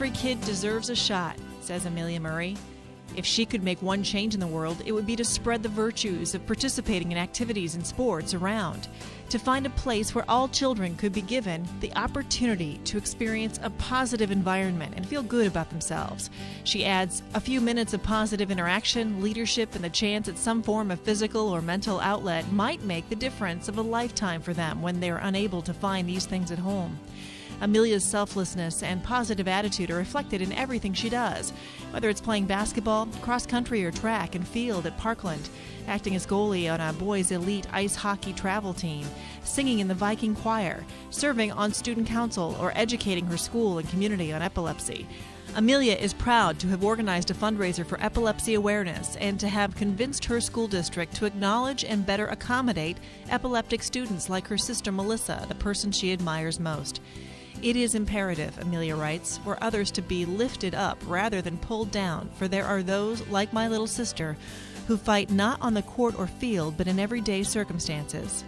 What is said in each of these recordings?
Every kid deserves a shot, says Amelia Murray. If she could make one change in the world, it would be to spread the virtues of participating in activities and sports around, to find a place where all children could be given the opportunity to experience a positive environment and feel good about themselves. She adds, a few minutes of positive interaction, leadership, and the chance at some form of physical or mental outlet might make the difference of a lifetime for them when they're unable to find these things at home. Amelia's selflessness and positive attitude are reflected in everything she does, whether it's playing basketball, cross-country, or track and field at Parkland, acting as goalie on a boys' elite ice hockey travel team, singing in the Viking choir, serving on student council, or educating her school and community on epilepsy. Amelia is proud to have organized a fundraiser for epilepsy awareness and to have convinced her school district to acknowledge and better accommodate epileptic students like her sister Melissa, the person she admires most. It is imperative, Amelia writes, for others to be lifted up rather than pulled down, for there are those, like my little sister, who fight not on the court or field, but in everyday circumstances.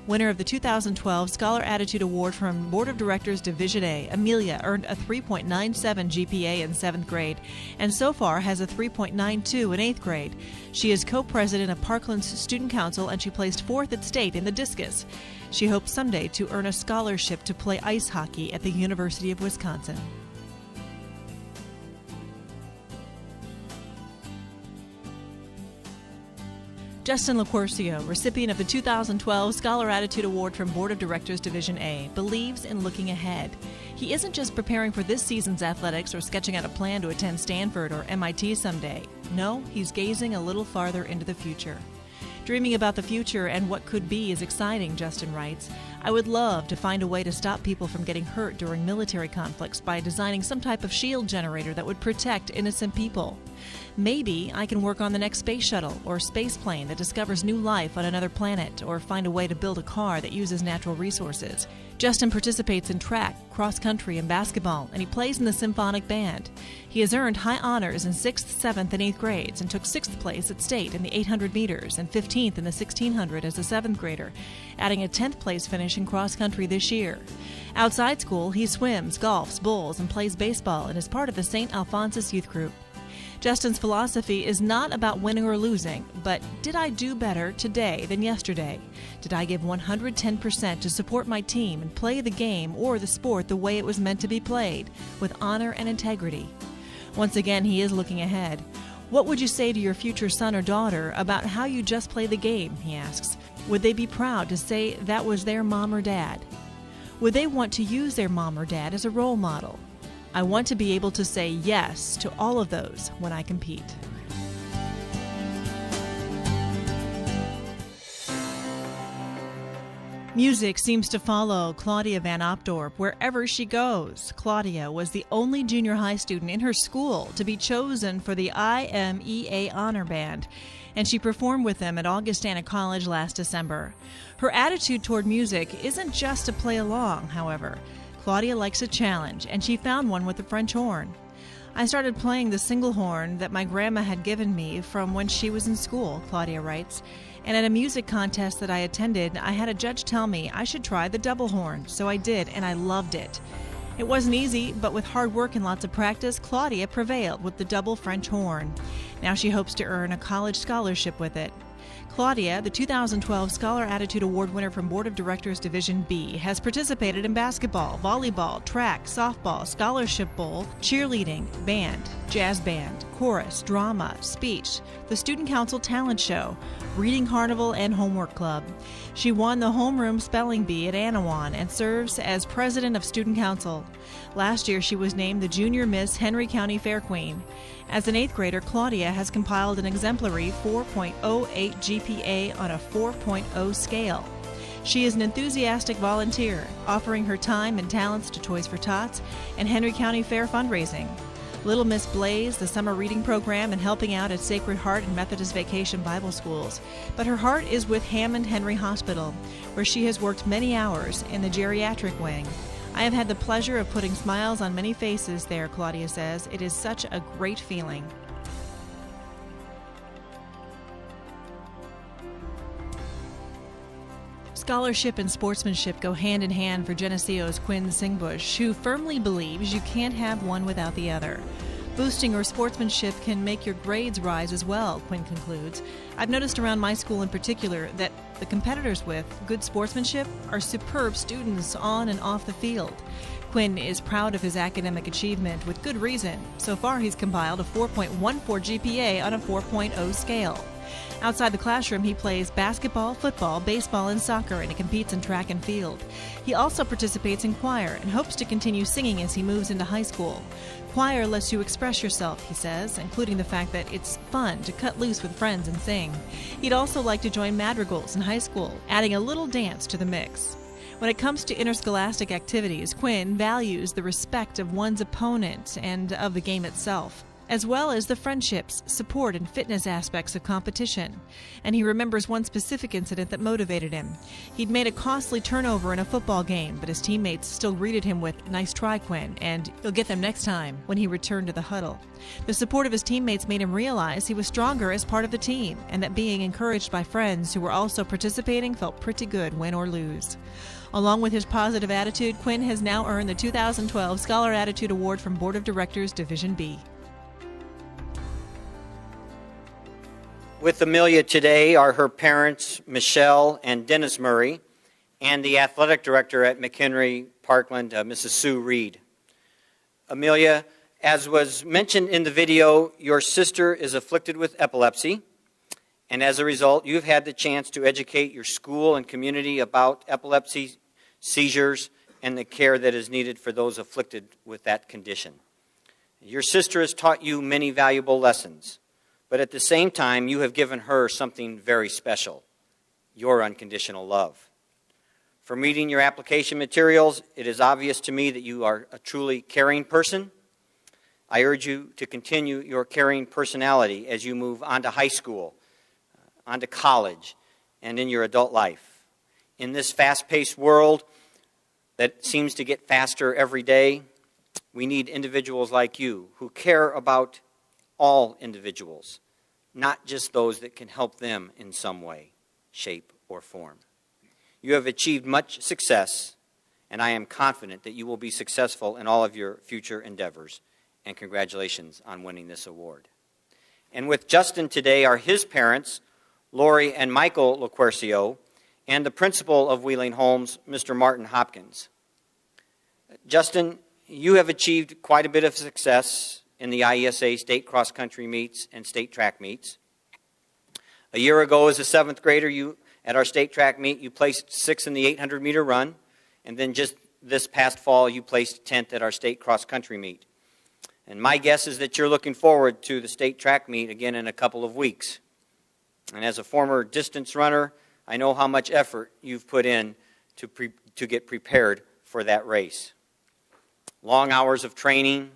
Winner of the 2012 Scholar Attitude Award from Board of Directors Division A, Amelia earned a 3.97 GPA in 7th grade and so far has a 3.92 in 8th grade. She is co-president of Parkland's Student Council and she placed 4th at state in the discus. She hopes someday to earn a scholarship to play ice hockey at the University of Wisconsin. Justin LaCourcio, recipient of the 2012 Scholar Attitude Award from Board of Directors Division A, believes in looking ahead. He isn't just preparing for this season's athletics or sketching out a plan to attend Stanford or MIT someday. No, he's gazing a little farther into the future. Dreaming about the future and what could be is exciting, Justin writes. I would love to find a way to stop people from getting hurt during military conflicts by designing some type of shield generator that would protect innocent people. Maybe I can work on the next space shuttle or space plane that discovers new life on another planet, or find a way to build a car that uses natural resources. Justin participates in track, cross-country, and basketball, and he plays in the symphonic band. He has earned high honors in 6th, 7th, and 8th grades and took 6th place at state in the 800 meters and 15th in the 1600 as a 7th grader, adding a 10th place finish in cross-country this year. Outside school, he swims, golfs, bowls, and plays baseball and is part of the St. Alphonsus Youth Group. Justin's philosophy is not about winning or losing, but did I do better today than yesterday? Did I give 110% to support my team and play the game or the sport the way it was meant to be played, with honor and integrity? Once again, he is looking ahead. What would you say to your future son or daughter about how you just play the game, he asks. Would they be proud to say that was their mom or dad? Would they want to use their mom or dad as a role model? I want to be able to say yes to all of those when I compete. Music seems to follow Claudia Van Opdorp wherever she goes. Claudia was the only junior high student in her school to be chosen for the IMEA Honor Band, and she performed with them at Augustana College last December. Her attitude toward music isn't just to play along, however. Claudia likes a challenge, and she found one with the French horn. I started playing the single horn that my grandma had given me from when she was in school, Claudia writes. And at a music contest that I attended, I had a judge tell me I should try the double horn, so I did, and I loved it. It wasn't easy, but with hard work and lots of practice, Claudia prevailed with the double French horn. Now she hopes to earn a college scholarship with it. Claudia, the 2012 Scholar Attitude Award winner from Board of Directors Division B, has participated in basketball, volleyball, track, softball, scholarship bowl, cheerleading, band, jazz band, chorus, drama, speech, the Student Council Talent Show, Reading Carnival, and Homework Club. She won the homeroom spelling bee at Anawan and serves as president of Student Council. Last year, she was named the Junior Miss Henry County Fair Queen. As an 8th grader, Claudia has compiled an exemplary 4.08 GPA on a 4.0 scale. She is an enthusiastic volunteer, offering her time and talents to Toys for Tots and Henry County Fair fundraising, Little Miss Blaze, the summer reading program, and helping out at Sacred Heart and Methodist Vacation Bible Schools. But her heart is with Hammond Henry Hospital, where she has worked many hours in the geriatric wing. I have had the pleasure of putting smiles on many faces there, Claudia says. It is such a great feeling. Scholarship and sportsmanship go hand in hand for Geneseo's Quinn Singbush, who firmly believes you can't have one without the other. Boosting your sportsmanship can make your grades rise as well, Quinn concludes. I've noticed around my school in particular that the competitors with good sportsmanship are superb students on and off the field. Quinn is proud of his academic achievement with good reason. So far, he's compiled a 4.14 GPA on a 4.0 scale. Outside the classroom, he plays basketball, football, baseball, and soccer, and he competes in track and field. He also participates in choir and hopes to continue singing as he moves into high school. Choir lets you express yourself, he says, including the fact that it's fun to cut loose with friends and sing. He'd also like to join madrigals in high school, adding a little dance to the mix. When it comes to interscholastic activities, Quinn values the respect of one's opponent and of the game itself, as well as the friendships, support, and fitness aspects of competition. And he remembers one specific incident that motivated him. He'd made a costly turnover in a football game, but his teammates still greeted him with, "Nice try, Quinn," and "You'll get them next time," when he returned to the huddle. The support of his teammates made him realize he was stronger as part of the team, and that being encouraged by friends who were also participating felt pretty good, win or lose. Along with his positive attitude, Quinn has now earned the 2012 Scholar Attitude Award from Board of Directors, Division B. With Amelia today are her parents, Michelle and Dennis Murray, and the athletic director at McHenry Parkland, Mrs. Sue Reed. Amelia, as was mentioned in the video, your sister is afflicted with epilepsy, and as a result, you've had the chance to educate your school and community about epilepsy, seizures, and the care that is needed for those afflicted with that condition. Your sister has taught you many valuable lessons, but at the same time, you have given her something very special, your unconditional love. From reading your application materials, it is obvious to me that you are a truly caring person. I urge you to continue your caring personality as you move on to high school, on to college, and in your adult life. In this fast-paced world that seems to get faster every day, we need individuals like you who care about all individuals, not just those that can help them in some way, shape, or form. You have achieved much success, and I am confident that you will be successful in all of your future endeavors, and congratulations on winning this award. And with Justin today are his parents, Lori and Michael LaQuercio, and the principal of Wheeling Homes, Mr. Martin Hopkins. Justin, you have achieved quite a bit of success in the IESA state cross-country meets and state track meets. A year ago, as a 7th grader, at our state track meet, you placed 6th in the 800-meter run, and then just this past fall, you placed 10th at our state cross-country meet. And my guess is that you're looking forward to the state track meet again in a couple of weeks. And as a former distance runner, I know how much effort you've put in to get prepared for that race. Long hours of training,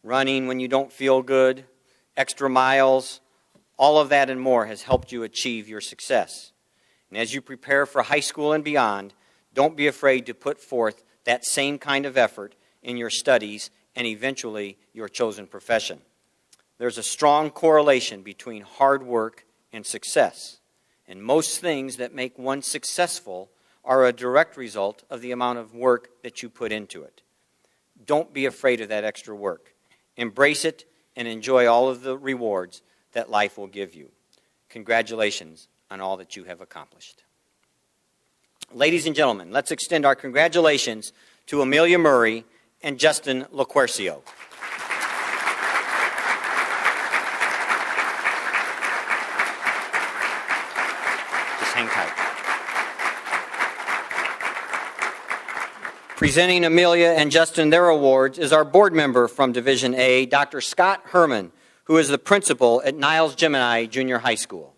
running when you don't feel good, extra miles, all of that and more has helped you achieve your success. And as you prepare for high school and beyond, don't be afraid to put forth that same kind of effort in your studies and eventually your chosen profession. There's a strong correlation between hard work and success. And most things that make one successful are a direct result of the amount of work that you put into it. Don't be afraid of that extra work. Embrace it and enjoy all of the rewards that life will give you. Congratulations on all that you have accomplished. Ladies and gentlemen, let's extend our congratulations to Amelia Murray and Justin LaQuercio. Hang tight. Presenting Amelia and Justin their awards is our board member from Division A, Dr. Scott Herman, who is the principal at Niles Gemini Junior High School.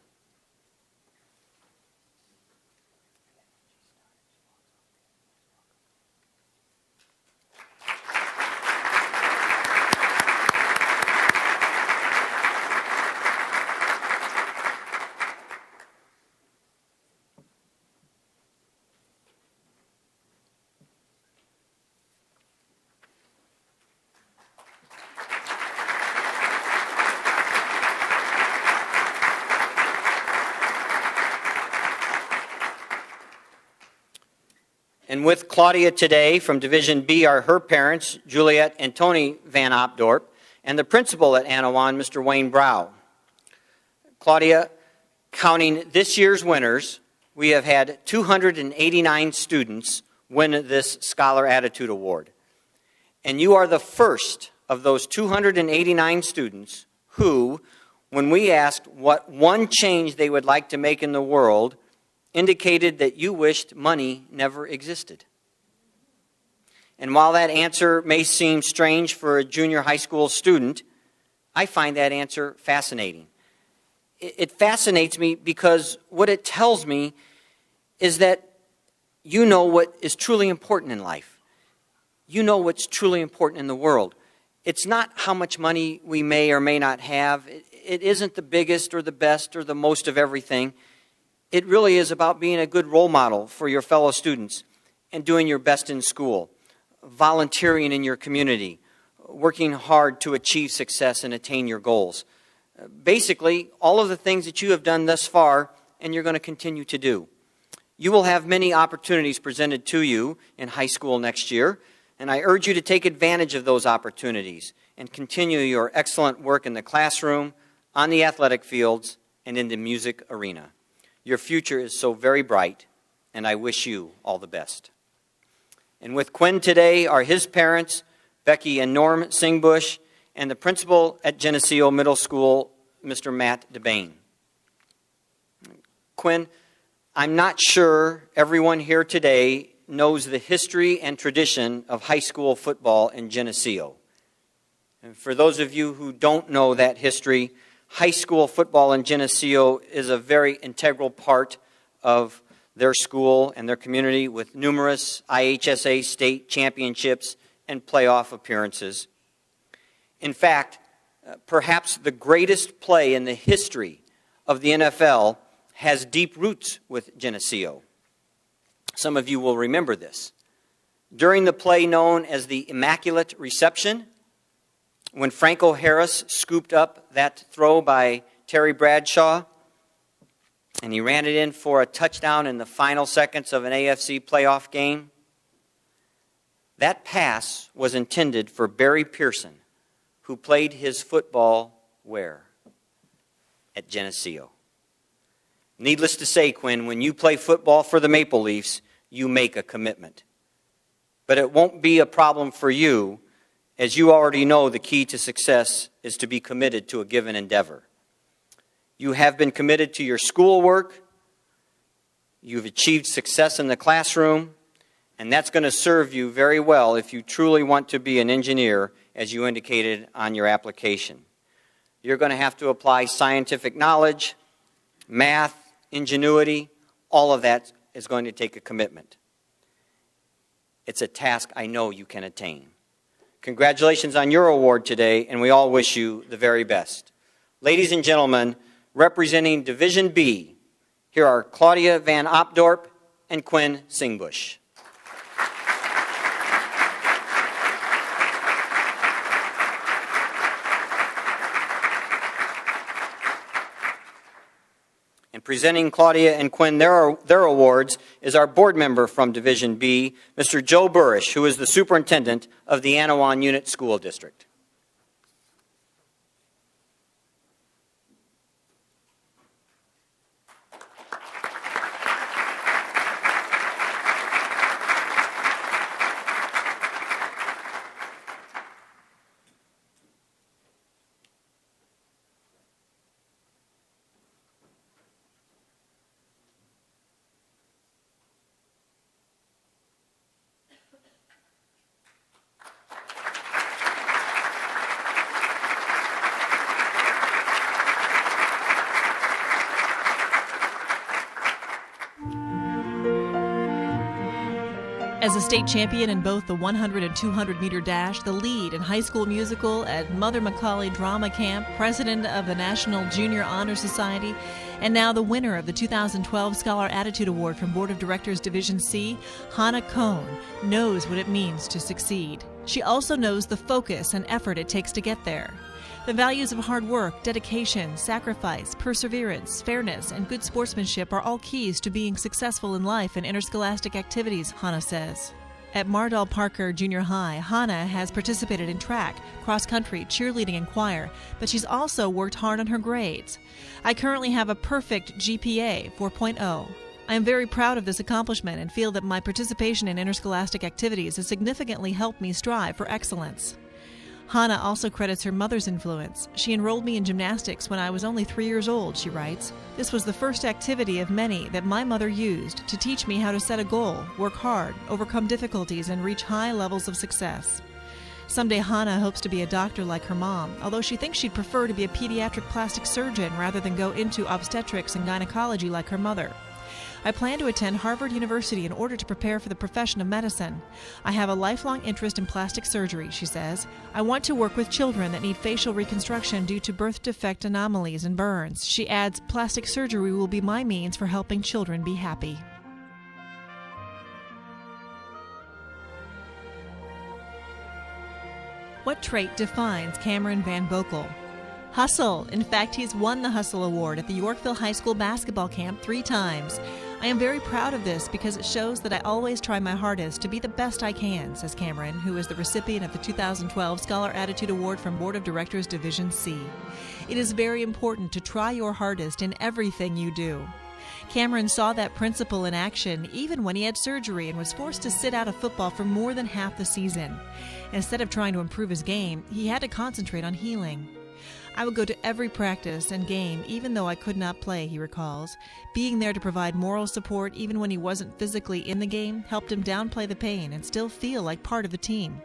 And with Claudia today from Division B are her parents, Juliet and Tony Van Opdorp, and the principal at Anawan, Mr. Wayne Brow. Claudia, counting this year's winners, we have had 289 students win this Scholar Attitude Award. And you are the first of those 289 students who, when we asked what one change they would like to make in the world, indicated that you wished money never existed. And while that answer may seem strange for a junior high school student, I find that answer fascinating. It fascinates me because what it tells me is that you know what is truly important in life. You know what's truly important in the world. It's not how much money we may or may not have. It isn't the biggest or the best or the most of everything. It really is about being a good role model for your fellow students and doing your best in school, volunteering in your community, working hard to achieve success and attain your goals. Basically, all of the things that you have done thus far and you're going to continue to do. You will have many opportunities presented to you in high school next year, and I urge you to take advantage of those opportunities and continue your excellent work in the classroom, on the athletic fields, and in the music arena. Your future is so very bright, and I wish you all the best. And with Quinn today are his parents, Becky and Norm Singbush, and the principal at Geneseo Middle School, Mr. Matt DeBain. Quinn, I'm not sure everyone here today knows the history and tradition of high school football in Geneseo. And for those of you who don't know that history, high school football in Geneseo is a very integral part of their school and their community with numerous IHSA state championships and playoff appearances. In fact, perhaps the greatest play in the history of the NFL has deep roots with Geneseo. Some of you will remember this. During the play known as the Immaculate Reception, when Franco Harris scooped up that throw by Terry Bradshaw, and he ran it in for a touchdown in the final seconds of an AFC playoff game, that pass was intended for Barry Pearson, who played his football where? At Geneseo. Needless to say, Quinn, when you play football for the Maple Leafs, you make a commitment. But it won't be a problem for you, as you already know the key to success is to be committed to a given endeavor. You have been committed to your schoolwork, you've achieved success in the classroom, and that's going to serve you very well if you truly want to be an engineer, as you indicated on your application. You're going to have to apply scientific knowledge, math, ingenuity. All of that is going to take a commitment. It's a task I know you can attain. Congratulations on your award today, and we all wish you the very best. Ladies and gentlemen, representing Division B, here are Claudia Van Opdorp and Quinn Singbush. And presenting Claudia and Quinn their awards is our board member from Division B, Mr. Joe Burrish, who is the superintendent of the Anawan Unit School District. As a state champion in both the 100 and 200 meter dash, the lead in High School Musical at Mother Macaulay Drama Camp, president of the National Junior Honor Society, and now the winner of the 2012 Scholar Attitude Award from Board of Directors Division C, Hannah Cohn knows what it means to succeed. She also knows the focus and effort it takes to get there. The values of hard work, dedication, sacrifice, perseverance, fairness, and good sportsmanship are all keys to being successful in life and interscholastic activities, Hannah says. At Mardal Parker Junior High, Hannah has participated in track, cross-country, cheerleading, and choir, but she's also worked hard on her grades. I currently have a perfect GPA, 4.0. I am very proud of this accomplishment and feel that my participation in interscholastic activities has significantly helped me strive for excellence. Hannah also credits her mother's influence. She enrolled me in gymnastics when I was only 3 years old, she writes. This was the first activity of many that my mother used to teach me how to set a goal, work hard, overcome difficulties, and reach high levels of success. Someday Hannah hopes to be a doctor like her mom, although she thinks she'd prefer to be a pediatric plastic surgeon rather than go into obstetrics and gynecology like her mother. I plan to attend Harvard University in order to prepare for the profession of medicine. I have a lifelong interest in plastic surgery, she says. I want to work with children that need facial reconstruction due to birth defect anomalies and burns. She adds, plastic surgery will be my means for helping children be happy. What trait defines Cameron Van Vokel? Hustle. In fact, he's won the Hustle Award at the Yorkville High School basketball camp 3 times. I am very proud of this because it shows that I always try my hardest to be the best I can, says Cameron, who is the recipient of the 2012 Scholar Attitude Award from Board of Directors Division C. It is very important to try your hardest in everything you do. Cameron saw that principle in action even when he had surgery and was forced to sit out of football for more than half the season. Instead of trying to improve his game, he had to concentrate on healing. I would go to every practice and game even though I could not play, he recalls. Being there to provide moral support even when he wasn't physically in the game helped him downplay the pain and still feel like part of the team.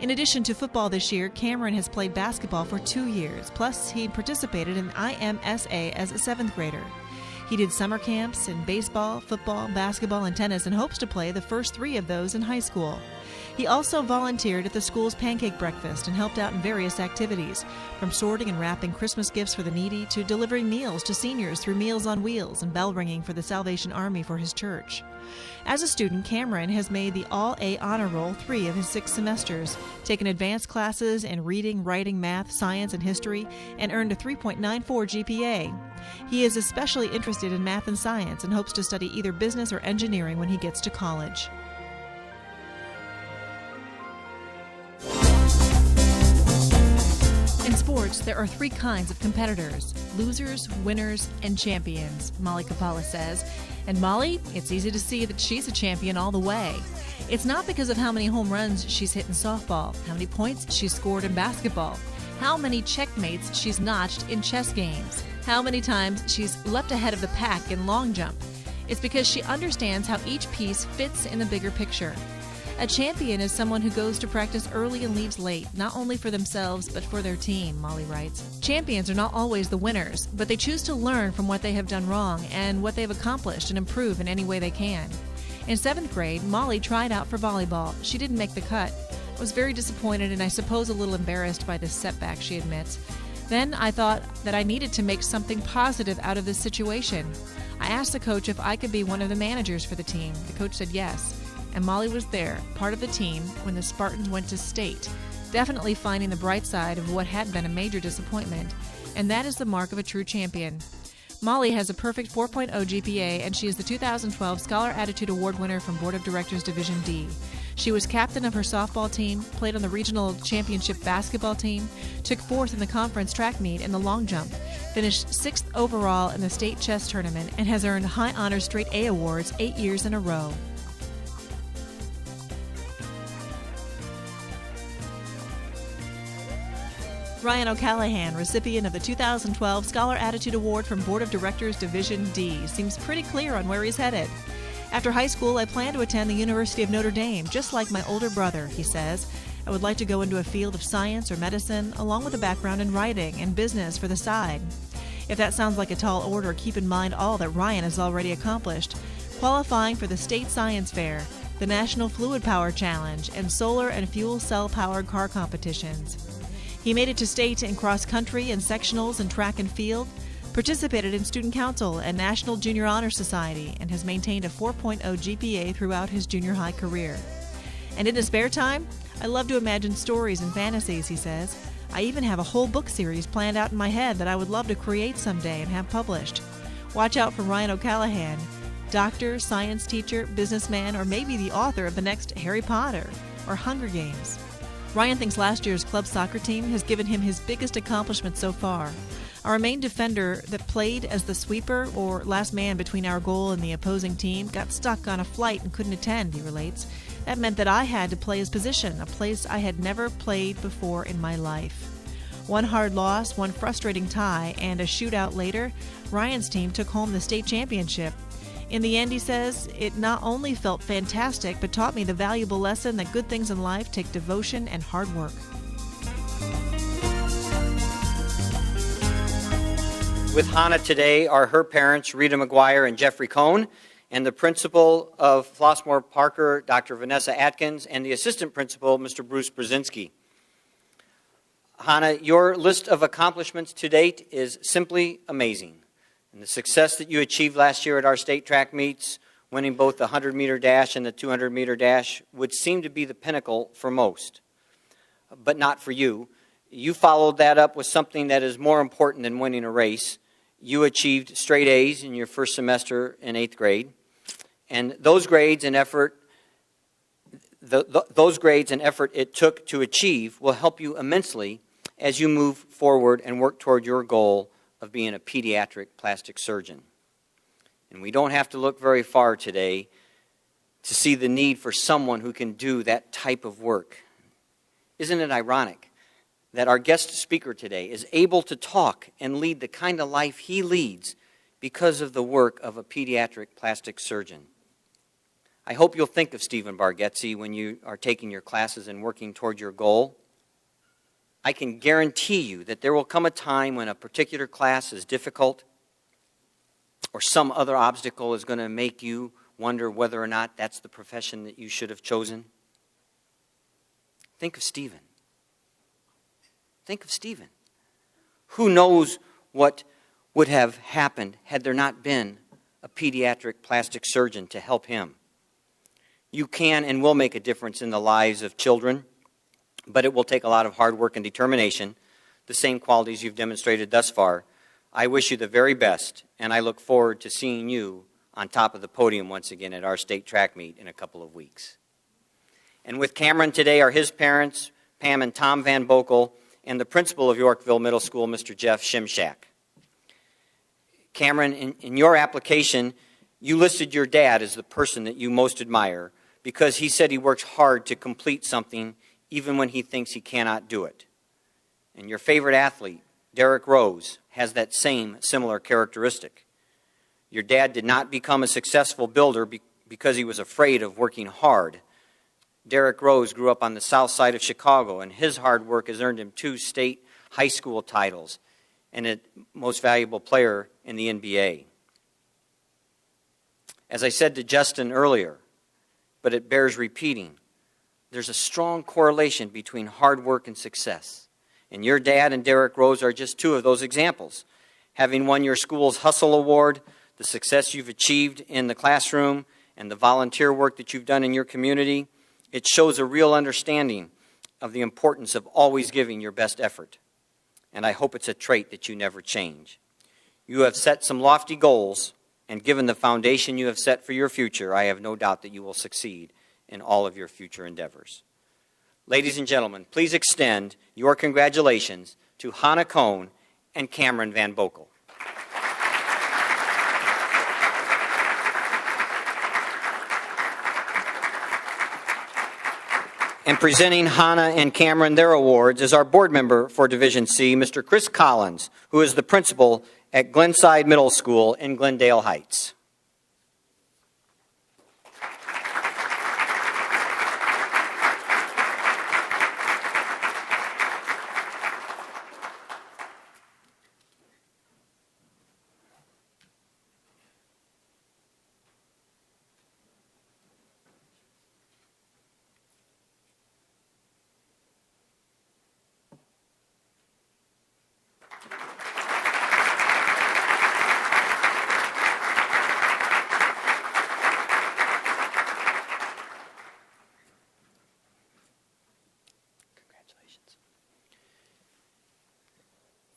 In addition to football this year, Cameron has played basketball for 2 years, plus he participated in IMSA as a 7th grader. He did summer camps in baseball, football, basketball, and tennis and hopes to play the first 3 of those in high school. He also volunteered at the school's pancake breakfast and helped out in various activities, from sorting and wrapping Christmas gifts for the needy to delivering meals to seniors through Meals on Wheels and bell ringing for the Salvation Army for his church. As a student, Cameron has made the All-A Honor Roll 3 of his 6 semesters, taken advanced classes in reading, writing, math, science, and history, and earned a 3.94 GPA. He is especially interested in math and science and hopes to study either business or engineering when he gets to college. In sports, there are 3 kinds of competitors: losers, winners, and champions, Molly Kapala says. And Molly, it's easy to see that she's a champion all the way. It's not because of how many home runs she's hit in softball, how many points she's scored in basketball, how many checkmates she's notched in chess games, how many times she's leapt ahead of the pack in long jump. It's because she understands how each piece fits in the bigger picture. A champion is someone who goes to practice early and leaves late, not only for themselves, but for their team, Molly writes. Champions are not always the winners, but they choose to learn from what they have done wrong and what they've accomplished and improve in any way they can. In 7th grade, Molly tried out for volleyball. She didn't make the cut. I was very disappointed and I suppose a little embarrassed by this setback, she admits. Then I thought that I needed to make something positive out of this situation. I asked the coach if I could be one of the managers for the team. The coach said yes. And Molly was there, part of the team, when the Spartans went to state, definitely finding the bright side of what had been a major disappointment, and that is the mark of a true champion. Molly has a perfect 4.0 GPA, and she is the 2012 Scholar Attitude Award winner from Board of Directors Division D. She was captain of her softball team, played on the regional championship basketball team, took 4th in the conference track meet in the long jump, finished 6th overall in the state chess tournament, and has earned high honors straight A awards 8 years in a row. Ryan O'Callahan, recipient of the 2012 Scholar Attitude Award from Board of Directors Division D, seems pretty clear on where he's headed. After high school, I plan to attend the University of Notre Dame, just like my older brother, he says. I would like to go into a field of science or medicine, along with a background in writing and business for the side. If that sounds like a tall order, keep in mind all that Ryan has already accomplished, qualifying for the State Science Fair, the National Fluid Power Challenge, and solar and fuel cell-powered car competitions. He made it to state in cross-country and sectionals and track and field, participated in Student Council and National Junior Honor Society, and has maintained a 4.0 GPA throughout his junior high career. And in his spare time, I love to imagine stories and fantasies, he says. I even have a whole book series planned out in my head that I would love to create someday and have published. Watch out for Ryan O'Callahan, doctor, science teacher, businessman, or maybe the author of the next Harry Potter or Hunger Games. Ryan thinks last year's club soccer team has given him his biggest accomplishment so far. Our main defender that played as the sweeper or last man between our goal and the opposing team got stuck on a flight and couldn't attend, he relates. That meant that I had to play his position, a place I had never played before in my life. One hard loss, one frustrating tie, and a shootout later, Ryan's team took home the state championship. In the end, he says, it not only felt fantastic, but taught me the valuable lesson that good things in life take devotion and hard work. With Hannah today are her parents, Rita McGuire and Jeffrey Cohn, and the principal of Flossmoor Parker, Dr. Vanessa Atkins, and the assistant principal, Mr. Bruce Brzezinski. Hannah, your list of accomplishments to date is simply amazing. And the success that you achieved last year at our state track meets, winning both the 100-meter dash and the 200-meter dash, would seem to be the pinnacle for most. But not for you. You followed that up with something that is more important than winning a race. You achieved straight A's in your first semester in 8th grade. And those grades and effort it took to achieve will help you immensely as you move forward and work toward your goal of being a pediatric plastic surgeon. And we don't have to look very far today to see the need for someone who can do that type of work. Isn't it ironic that our guest speaker today is able to talk and lead the kind of life he leads because of the work of a pediatric plastic surgeon? I hope you'll think of Stephen Bargetzi when you are taking your classes and working toward your goal. I can guarantee you that there will come a time when a particular class is difficult or some other obstacle is going to make you wonder whether or not that's the profession that you should have chosen. Think of Stephen. Think of Stephen. Who knows what would have happened had there not been a pediatric plastic surgeon to help him? You can and will make a difference in the lives of children, but it will take a lot of hard work and determination, the same qualities you've demonstrated thus far. I wish you the very best, and I look forward to seeing you on top of the podium once again at our state track meet in a couple of weeks. And with Cameron today are his parents, Pam and Tom Van Bokel, and the principal of Yorkville Middle School, Mr. Jeff Shimshak. Cameron, in your application, you listed your dad as the person that you most admire because he said he works hard to complete something even when he thinks he cannot do it. And your favorite athlete, Derek Rose, has that same similar characteristic. Your dad did not become a successful builder because he was afraid of working hard. Derek Rose grew up on the south side of Chicago, and his hard work has earned him 2 state high school titles and a most valuable player in the NBA. As I said to Justin earlier, but it bears repeating, there's a strong correlation between hard work and success. And your dad and Derek Rose are just 2 of those examples. Having won your school's Hustle Award, the success you've achieved in the classroom, and the volunteer work that you've done in your community, it shows a real understanding of the importance of always giving your best effort. And I hope it's a trait that you never change. You have set some lofty goals, and given the foundation you have set for your future, I have no doubt that you will succeed in all of your future endeavors. Ladies and gentlemen, please extend your congratulations to Hannah Cohn and Cameron Van Bokel. And presenting Hannah and Cameron their awards is our board member for Division C, Mr. Chris Collins, who is the principal at Glenside Middle School in Glendale Heights.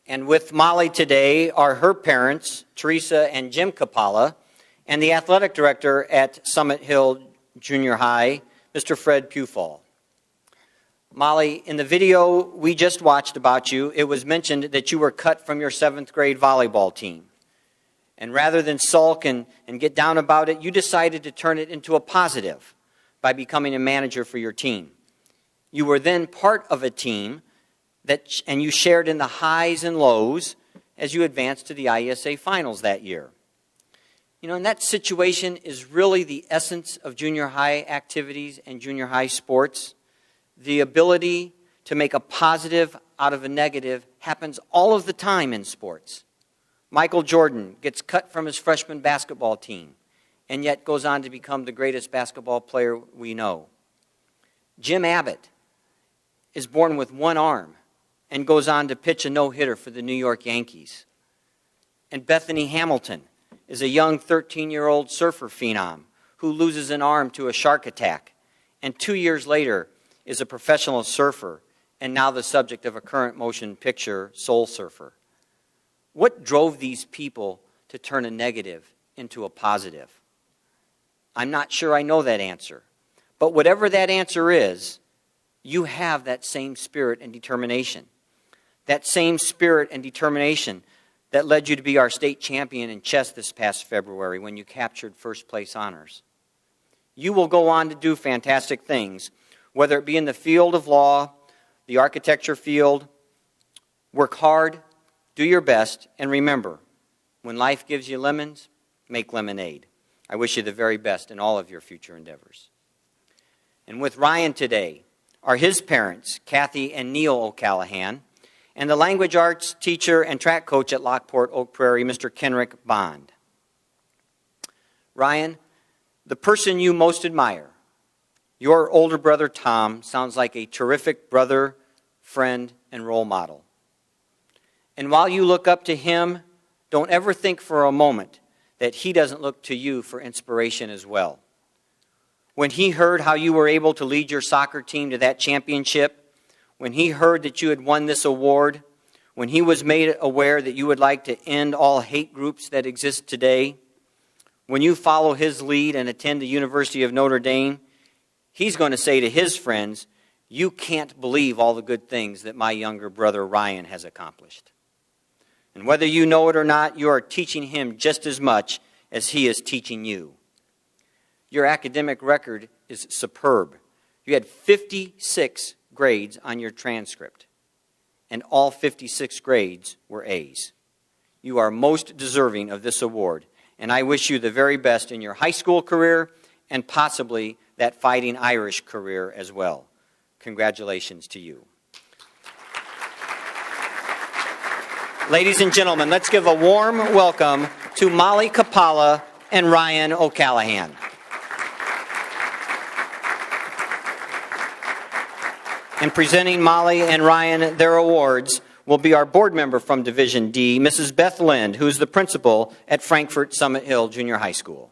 And with Molly today are her parents, Teresa and Jim Kapala, and the athletic director at Summit Hill Junior High, Mr. Fred Pewfall. Molly, in the video we just watched about you, it was mentioned that you were cut from your 7th grade volleyball team. And rather than sulk and get down about it, you decided to turn it into a positive by becoming a manager for your team. You were then part of a team and you shared in the highs and lows as you advanced to the IESA finals that year. You know, and that situation is really the essence of junior high activities and junior high sports. The ability to make a positive out of a negative happens all of the time in sports. Michael Jordan gets cut from his freshman basketball team and yet goes on to become the greatest basketball player we know. Jim Abbott is born with one arm and goes on to pitch a no-hitter for the New York Yankees. And Bethany Hamilton is a young 13-year-old surfer phenom who loses an arm to a shark attack, and 2 years later is a professional surfer and now the subject of a current motion picture, Soul Surfer. What drove these people to turn a negative into a positive? I'm not sure I know that answer. But whatever that answer is, you have that same spirit and determination. That same spirit and determination that led you to be our state champion in chess this past February when you captured first place honors. You will go on to do fantastic things, whether it be in the field of law, the architecture field. Work hard, do your best, and remember, when life gives you lemons, make lemonade. I wish you the very best in all of your future endeavors. And with Ryan today are his parents, Kathy and Neil O'Callahan, and the language arts teacher and track coach at Lockport Oak Prairie, Mr. Kenrick Bond. Ryan, the person you most admire, your older brother Tom, sounds like a terrific brother, friend, and role model. And while you look up to him, don't ever think for a moment that he doesn't look to you for inspiration as well. When he heard how you were able to lead your soccer team to that championship, when he heard that you had won this award, when he was made aware that you would like to end all hate groups that exist today, when you follow his lead and attend the University of Notre Dame, he's going to say to his friends, "You can't believe all the good things that my younger brother Ryan has accomplished." And whether you know it or not, you are teaching him just as much as he is teaching you. Your academic record is superb. You had 56 grades on your transcript, and all 56 grades were A's. You are most deserving of this award, and I wish you the very best in your high school career and possibly that Fighting Irish career as well. Congratulations to you. Ladies and gentlemen, let's give a warm welcome to Molly Kapala and Ryan O'Callahan. And presenting Molly and Ryan their awards will be our board member from Division D, Mrs. Beth Lind, who's the principal at Frankfort Summit Hill Junior High School.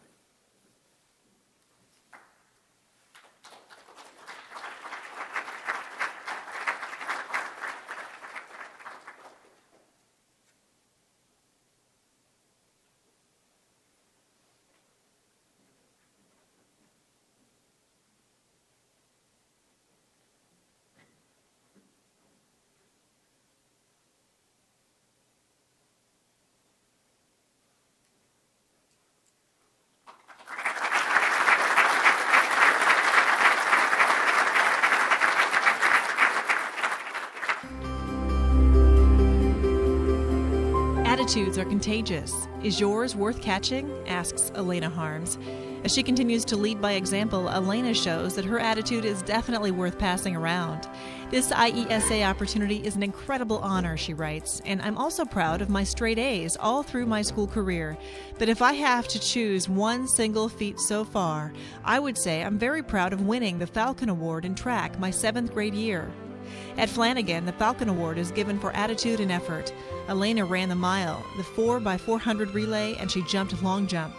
Attitudes are contagious. Is yours worth catching? Asks Elena Harms. As she continues to lead by example, Elena shows that her attitude is definitely worth passing around. This IESA opportunity is an incredible honor, she writes, and I'm also proud of my straight A's all through my school career. But if I have to choose one single feat so far, I would say I'm very proud of winning the Falcon Award in track my 7th grade year. At Flanagan, the Falcon Award is given for attitude and effort. Elena ran the mile, the 4x400 relay, and she jumped long jump.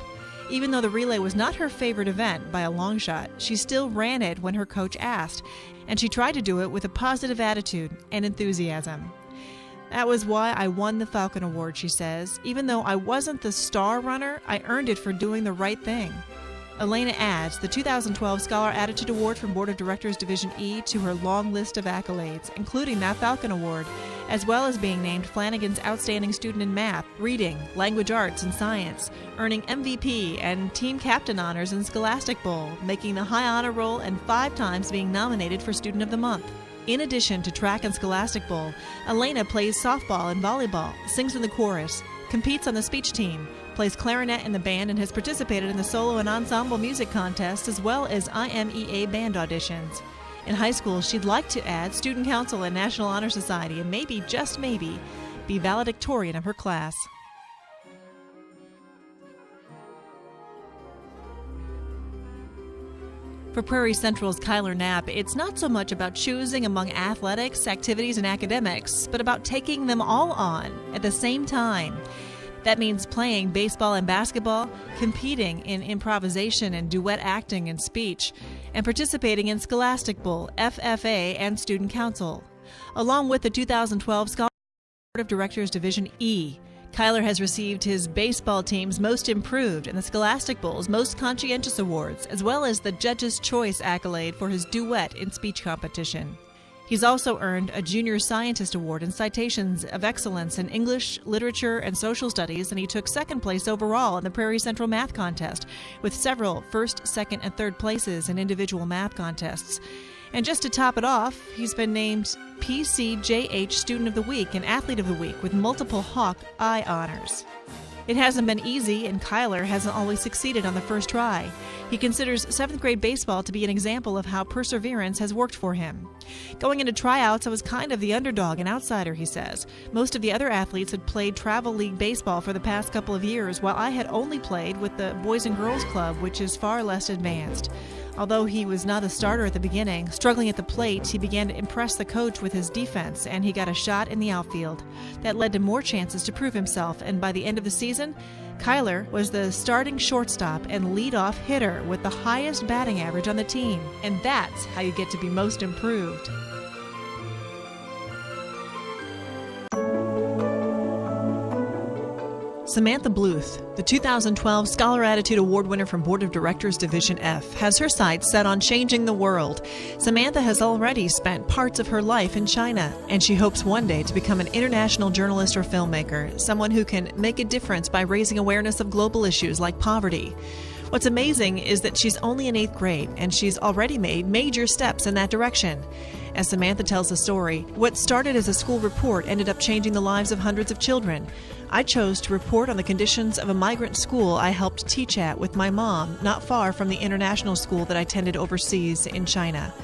Even though the relay was not her favorite event by a long shot, she still ran it when her coach asked, and she tried to do it with a positive attitude and enthusiasm. That was why I won the Falcon Award, she says. Even though I wasn't the star runner, I earned it for doing the right thing. Elena adds the 2012 Scholar Attitude Award from Board of Directors Division E to her long list of accolades, including that Falcon Award, as well as being named Flanagan's Outstanding Student in Math, Reading, Language Arts, and Science, earning MVP and Team Captain honors in Scholastic Bowl, making the High Honor Roll, and 5 times being nominated for Student of the Month. In addition to track and Scholastic Bowl, Elena plays softball and volleyball, sings in the chorus, competes on the speech team, plays clarinet in the band, and has participated in the solo and ensemble music contests as well as IMEA band auditions. In high school, she'd like to add Student Council and National Honor Society and maybe, just maybe, be valedictorian of her class. For Prairie Central's Kyler Knapp, it's not so much about choosing among athletics, activities, and academics, but about taking them all on at the same time. That means playing baseball and basketball, competing in improvisation and duet acting and speech, and participating in Scholastic Bowl, FFA, and Student Council. Along with the 2012 Scholar Board of Directors Division E, Kyler has received his baseball team's Most Improved and the Scholastic Bowl's Most Conscientious Awards, as well as the Judge's Choice accolade for his duet in speech competition. He's also earned a Junior Scientist Award and citations of excellence in English, literature, and social studies, and he took second place overall in the Prairie Central Math Contest, with several first, second, and third places in individual math contests. And just to top it off, he's been named PCJH Student of the Week and Athlete of the Week with multiple Hawk Eye honors. It hasn't been easy, and Kyler hasn't always succeeded on the first try. He considers 7th grade baseball to be an example of how perseverance has worked for him. Going into tryouts, I was kind of the underdog and outsider, he says. Most of the other athletes had played travel league baseball for the past couple of years, while I had only played with the Boys and Girls Club, which is far less advanced. Although he was not a starter at the beginning, struggling at the plate, he began to impress the coach with his defense, and he got a shot in the outfield. That led to more chances to prove himself, and by the end of the season, Kyler was the starting shortstop and leadoff hitter with the highest batting average on the team. And that's how you get to be most improved. Samantha Bluth, the 2012 Scholar Attitude Award winner from Board of Directors Division F, has her sights set on changing the world. Samantha has already spent parts of her life in China, and she hopes one day to become an international journalist or filmmaker, someone who can make a difference by raising awareness of global issues like poverty. What's amazing is that she's only in 8th grade, and she's already made major steps in that direction. As Samantha tells the story, what started as a school report ended up changing the lives of hundreds of children. I chose to report on the conditions of a migrant school I helped teach at with my mom, not far from the international school that I attended overseas in China.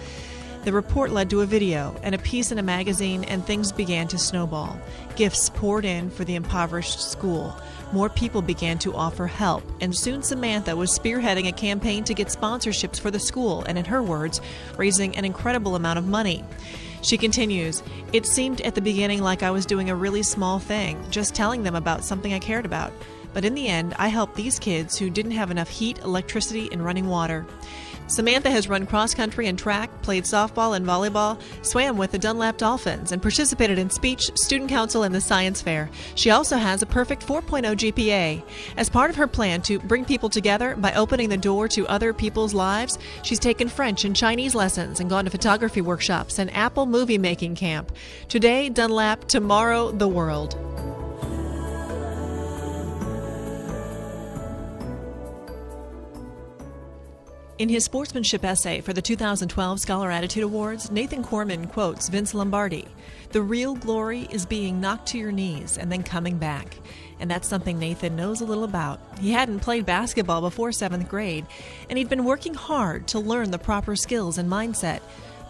The report led to a video and a piece in a magazine, and things began to snowball. Gifts poured in for the impoverished school. More people began to offer help, and soon Samantha was spearheading a campaign to get sponsorships for the school, and in her words, raising an incredible amount of money. She continues, "It seemed at the beginning like I was doing a really small thing, just telling them about something I cared about. But in the end, I helped these kids who didn't have enough heat, electricity, and running water." Samantha has run cross-country and track, played softball and volleyball, swam with the Dunlap Dolphins, and participated in speech, student council, and the science fair. She also has a perfect 4.0 GPA. As part of her plan to bring people together by opening the door to other people's lives, she's taken French and Chinese lessons and gone to photography workshops and Apple movie making camp. Today, Dunlap, tomorrow, the world. In his sportsmanship essay for the 2012 Scholar Attitude Awards, Nathan Corman quotes Vince Lombardi, "The real glory is being knocked to your knees and then coming back." And that's something Nathan knows a little about. He hadn't played basketball before 7th grade, and he'd been working hard to learn the proper skills and mindset.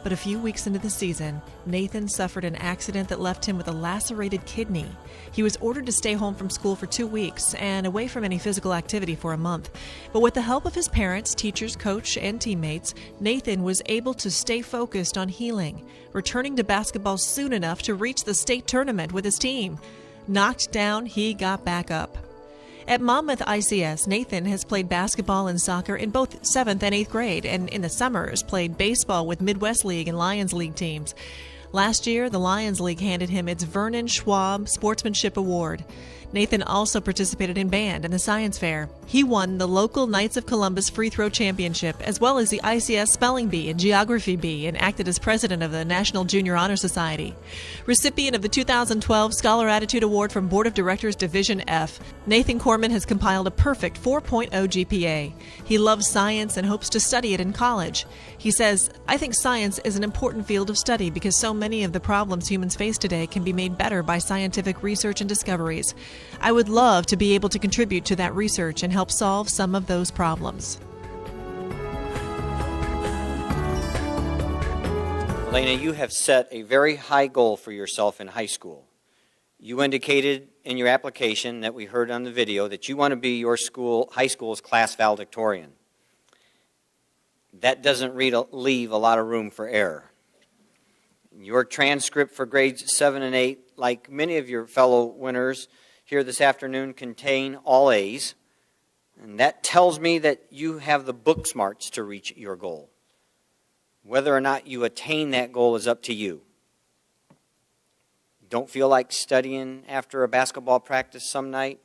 But a few weeks into the season, Nathan suffered an accident that left him with a lacerated kidney. He was ordered to stay home from school for 2 weeks and away from any physical activity for a month. But with the help of his parents, teachers, coach, and teammates, Nathan was able to stay focused on healing, returning to basketball soon enough to reach the state tournament with his team. Knocked down, he got back up. At Monmouth ICS, Nathan has played basketball and soccer in both 7th and 8th grade, and in the summers played baseball with Midwest League and Lions League teams. Last year, the Lions League handed him its Vernon Schwab Sportsmanship Award. Nathan also participated in band and the science fair. He won the local Knights of Columbus Free Throw Championship, as well as the ICS Spelling Bee and Geography Bee, and acted as president of the National Junior Honor Society. Recipient of the 2012 Scholar Attitude Award from Board of Directors Division F, Nathan Corman has compiled a perfect 4.0 GPA. He loves science and hopes to study it in college. He says, "I think science is an important field of study because so many of the problems humans face today can be made better by scientific research and discoveries. I would love to be able to contribute to that research and help solve some of those problems." Elena, you have set a very high goal for yourself in high school. You indicated in your application that we heard on the video that you want to be your high school's class valedictorian. That doesn't leave a lot of room for error. Your transcript for grades 7 and 8, like many of your fellow winners here this afternoon, contain all A's, and that tells me that you have the book smarts to reach your goal. Whether or not you attain that goal is up to you. Don't feel like studying after a basketball practice some night?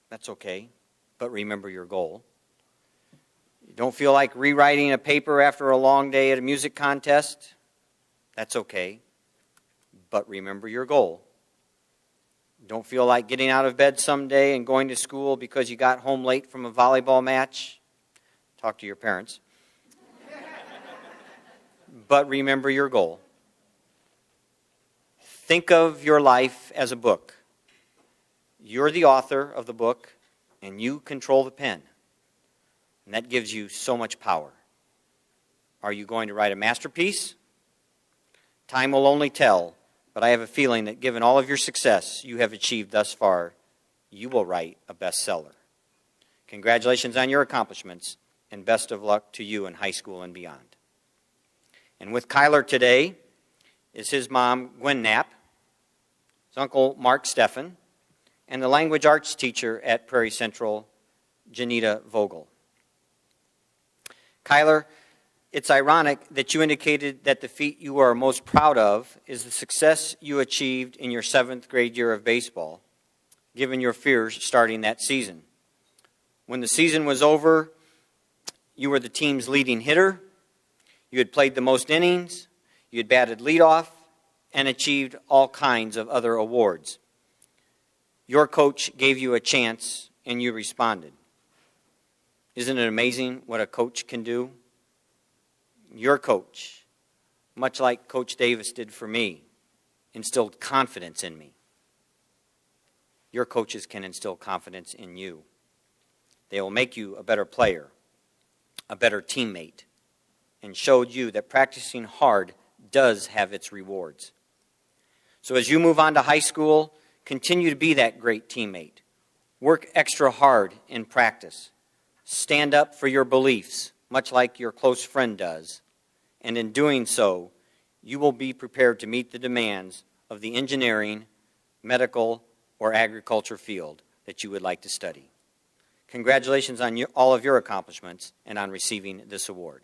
That's okay, but remember your goal. You don't feel like rewriting a paper after a long day at a music contest? That's okay, but remember your goal. Don't feel like getting out of bed someday and going to school because you got home late from a volleyball match? Talk to your parents. But remember your goal. Think of your life as a book. You're the author of the book, and you control the pen. And that gives you so much power. Are you going to write a masterpiece? Time will only tell, but I have a feeling that given all of your success you have achieved thus far, you will write a bestseller. Congratulations on your accomplishments, and best of luck to you in high school and beyond. And with Kyler today is his mom, Gwen Knapp, his uncle, Mark Steffen, and the language arts teacher at Prairie Central, Janita Vogel. Kyler, it's ironic that you indicated that the feat you are most proud of is the success you achieved in your 7th grade year of baseball, given your fears starting that season. When the season was over, you were the team's leading hitter, you had played the most innings, you had batted leadoff, and achieved all kinds of other awards. Your coach gave you a chance, and you responded. Isn't it amazing what a coach can do? Your coach, much like Coach Davis did for me, instilled confidence in me. Your coaches can instill confidence in you. They will make you a better player, a better teammate, and showed you that practicing hard does have its rewards. So as you move on to high school, continue to be that great teammate. Work extra hard in practice. Stand up for your beliefs, much like your close friend does. And in doing so, you will be prepared to meet the demands of the engineering, medical, or agriculture field that you would like to study. Congratulations on all of your accomplishments and on receiving this award.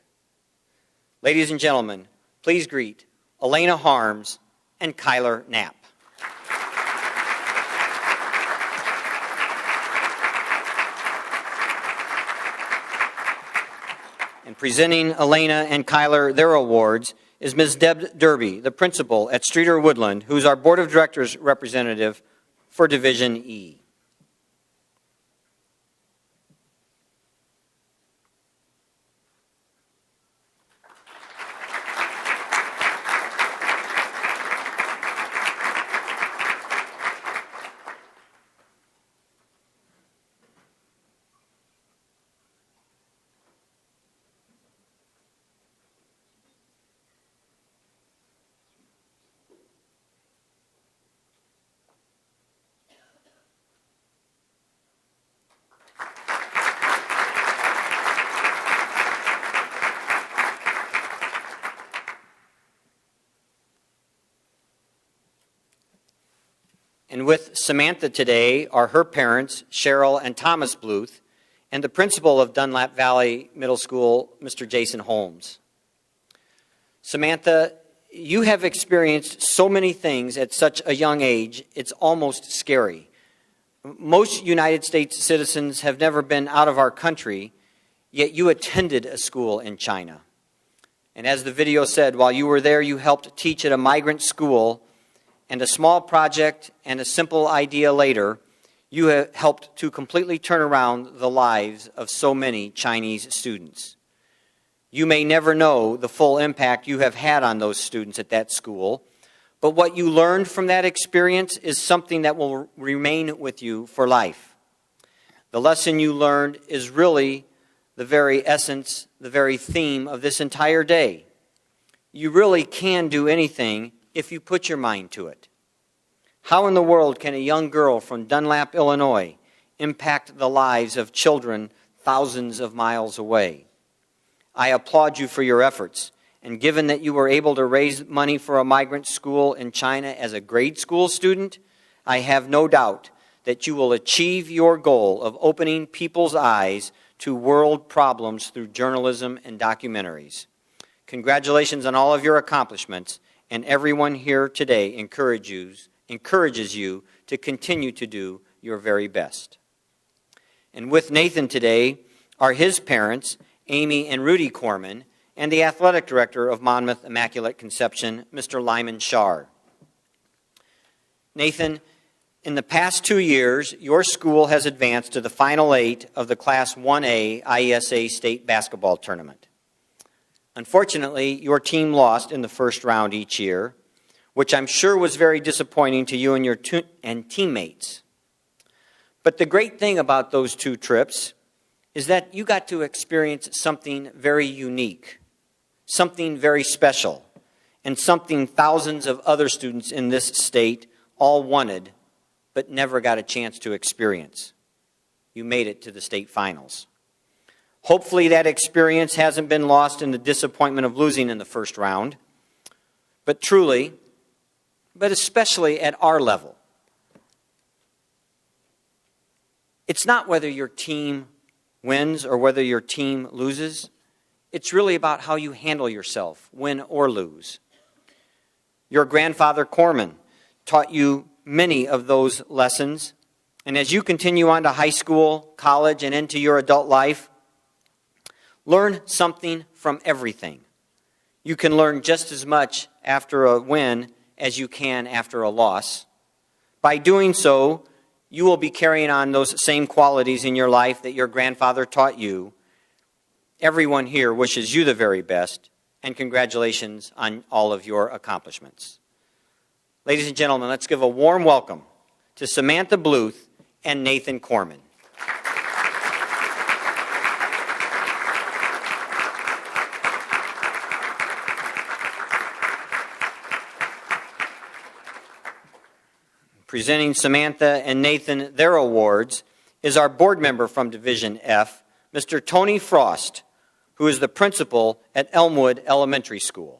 Ladies and gentlemen, please greet Elena Harms and Kyler Knapp. And presenting Elena and Kyler their awards is Ms. Deb Derby, the principal at Streeter Woodland, who's our Board of Directors representative for Division E. And with Samantha today are her parents, Cheryl and Thomas Bluth, and the principal of Dunlap Valley Middle School, Mr. Jason Holmes. Samantha You have experienced so many things at such a young age, it's almost scary. Most United States citizens have never been out of our country, yet you attended a school in China. And as the video said, while you were there, you helped teach at a migrant school, and a small project and a simple idea later, you have helped to completely turn around the lives of so many Chinese students. You may never know the full impact you have had on those students at that school, but what you learned from that experience is something that will remain with you for life. The lesson you learned is really the very essence, the very theme of this entire day. You really can do anything if you put your mind to it. How in the world can a young girl from Dunlap, Illinois, impact the lives of children thousands of miles away? I applaud you for your efforts, and given that you were able to raise money for a migrant school in China as a grade school student, I have no doubt that you will achieve your goal of opening people's eyes to world problems through journalism and documentaries. Congratulations on all of your accomplishments, and everyone here today encourages you to continue to do your very best. And with Nathan today are his parents, Amy and Rudy Corman, and the athletic director of Monmouth Immaculate Conception, Mr. Lyman Shar. Nathan, in the past 2 years, your school has advanced to the Final 8 of the Class 1A IESA State Basketball Tournament. Unfortunately, your team lost in the first round each year, which I'm sure was very disappointing to you and your teammates. But the great thing about those 2 trips is that you got to experience something very unique, something very special, and something thousands of other students in this state all wanted but never got a chance to experience. You made it to the state finals. Hopefully that experience hasn't been lost in the disappointment of losing in the first round, but truly, but especially at our level, it's not whether your team wins or whether your team loses. It's really about how you handle yourself, win or lose. Your grandfather Corman taught you many of those lessons, and as you continue on to high school, college, and into your adult life, learn something from everything. You can learn just as much after a win as you can after a loss. By doing so, you will be carrying on those same qualities in your life that your grandfather taught you. Everyone here wishes you the very best, and congratulations on all of your accomplishments. Ladies and gentlemen, let's give a warm welcome to Samantha Bluth and Nathan Corman. Presenting Samantha and Nathan their awards is our board member from Division F, Mr. Tony Frost, who is the principal at Elmwood Elementary School.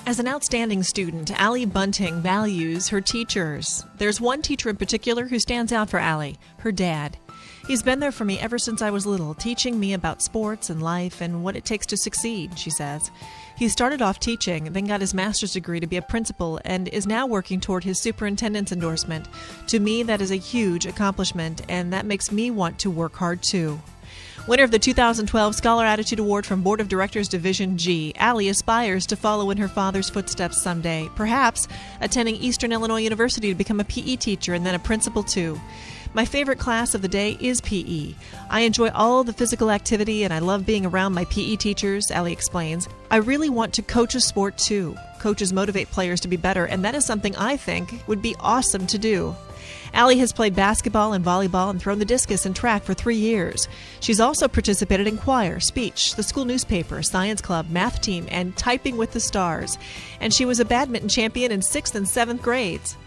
As an outstanding student, Allie Bunting values her teachers. There's one teacher in particular who stands out for Allie, her dad. He's been there for me ever since I was little, teaching me about sports and life and what it takes to succeed, she says. He started off teaching, then got his master's degree to be a principal, and is now working toward his superintendent's endorsement. To me, that is a huge accomplishment, and that makes me want to work hard too. Winner of the 2012 Scholar Attitude Award from Board of Directors Division G, Allie aspires to follow in her father's footsteps someday, perhaps attending Eastern Illinois University to become a PE teacher and then a principal too. My favorite class of the day is PE. I enjoy all the physical activity and I love being around my PE teachers, Allie explains. I really want to coach a sport too. Coaches motivate players to be better, and that is something I think would be awesome to do. Allie has played basketball and volleyball and thrown the discus and track for 3 years. She's also participated in choir, speech, the school newspaper, science club, math team, and typing with the stars. And she was a badminton champion in 6th and 7th grades.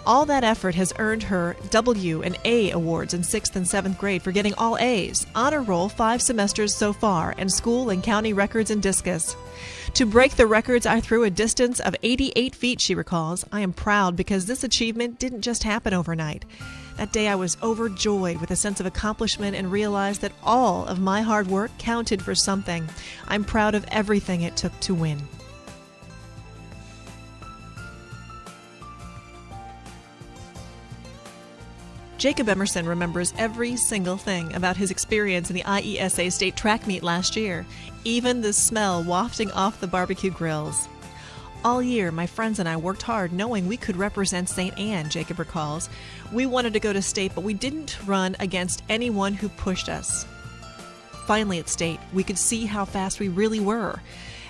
All that effort has earned her W and A awards in 6th and 7th grade for getting all A's, honor roll 5 semesters so far, and school and county records in discus. To break the records, I threw a distance of 88 feet, she recalls. I am proud because this achievement didn't just happen overnight. That day I was overjoyed with a sense of accomplishment and realized that all of my hard work counted for something. I'm proud of everything it took to win. Jacob Emerson remembers every single thing about his experience in the IESA state track meet last year, even the smell wafting off the barbecue grills. All year, my friends and I worked hard knowing we could represent St. Anne, Jacob recalls. We wanted to go to state, but we didn't run against anyone who pushed us. Finally at state, we could see how fast we really were.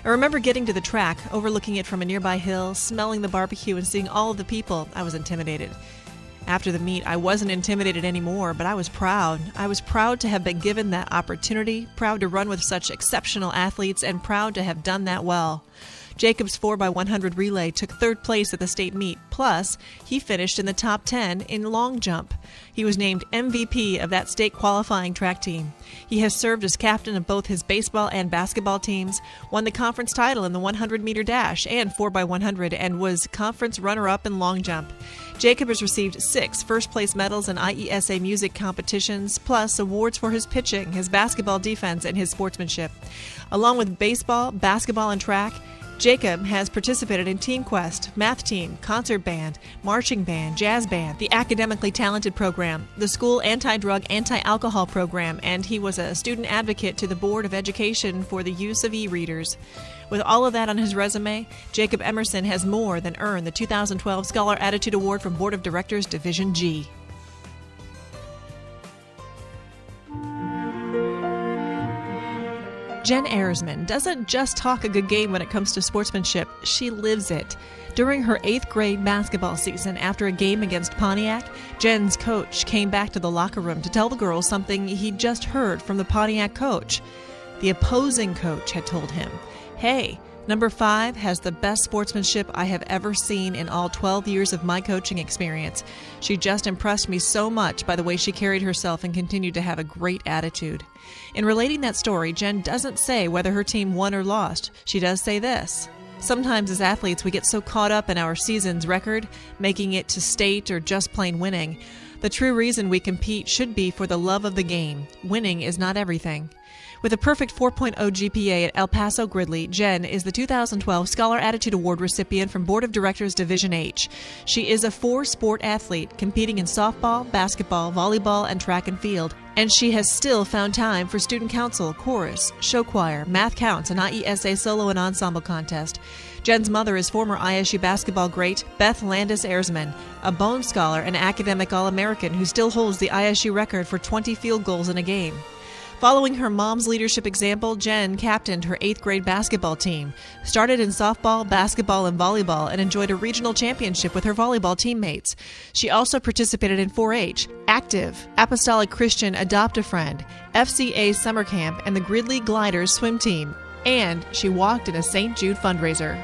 I remember getting to the track, overlooking it from a nearby hill, smelling the barbecue and seeing all of the people. I was intimidated. After the meet, I wasn't intimidated anymore, but I was proud. I was proud to have been given that opportunity, proud to run with such exceptional athletes, and proud to have done that well. Jacob's 4x100 relay took 3rd place at the state meet, plus he finished in the top 10 in long jump. He was named MVP of that state qualifying track team. He has served as captain of both his baseball and basketball teams, won the conference title in the 100-meter dash and 4x100, and was conference runner-up in long jump. Jacob has received 6 first-place medals in IESA music competitions, plus awards for his pitching, his basketball defense, and his sportsmanship. Along with baseball, basketball, and track, Jacob has participated in Team Quest, Math Team, Concert Band, Marching Band, Jazz Band, the Academically Talented Program, the School Anti-Drug, Anti-Alcohol Program, and he was a student advocate to the Board of Education for the use of e-readers. With all of that on his resume, Jacob Emerson has more than earned the 2012 Scholar Attitude Award from Board of Directors, Division G. Jen Ayersman doesn't just talk a good game when it comes to sportsmanship, she lives it. During her 8th grade basketball season, after a game against Pontiac, Jen's coach came back to the locker room to tell the girls something he'd just heard from the Pontiac coach. The opposing coach had told him, "Hey, number 5 has the best sportsmanship I have ever seen in all 12 years of my coaching experience. She just impressed me so much by the way she carried herself and continued to have a great attitude." In relating that story, Jen doesn't say whether her team won or lost. She does say this: "Sometimes as athletes we get so caught up in our season's record, making it to state or just plain winning. The true reason we compete should be for the love of the game. Winning is not everything." With a perfect 4.0 GPA at El Paso Gridley, Jen is the 2012 Scholar Attitude Award recipient from Board of Directors Division H. She is a 4-sport athlete, competing in softball, basketball, volleyball, and track and field. And she has still found time for student council, chorus, show choir, math counts, and IESA solo and ensemble contest. Jen's mother is former ISU basketball great Beth Landis Ayersman, a Bone Scholar and academic All-American who still holds the ISU record for 20 field goals in a game. Following her mom's leadership example, Jen captained her 8th grade basketball team, started in softball, basketball, and volleyball, and enjoyed a regional championship with her volleyball teammates. She also participated in 4-H, Active, Apostolic Christian Adopt-A-Friend, FCA Summer Camp, and the Gridley Gliders swim team. And she walked in a St. Jude fundraiser.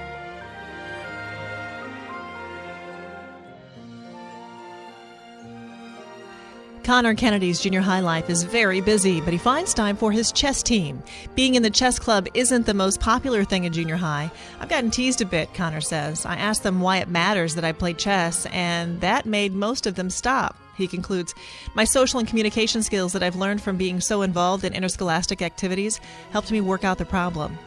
Connor Kennedy's junior high life is very busy, but he finds time for his chess team. Being in the chess club isn't the most popular thing in junior high. I've gotten teased a bit, Connor says. I asked them why it matters that I play chess, and that made most of them stop. He concludes, "My social and communication skills that I've learned from being so involved in interscholastic activities helped me work out the problem."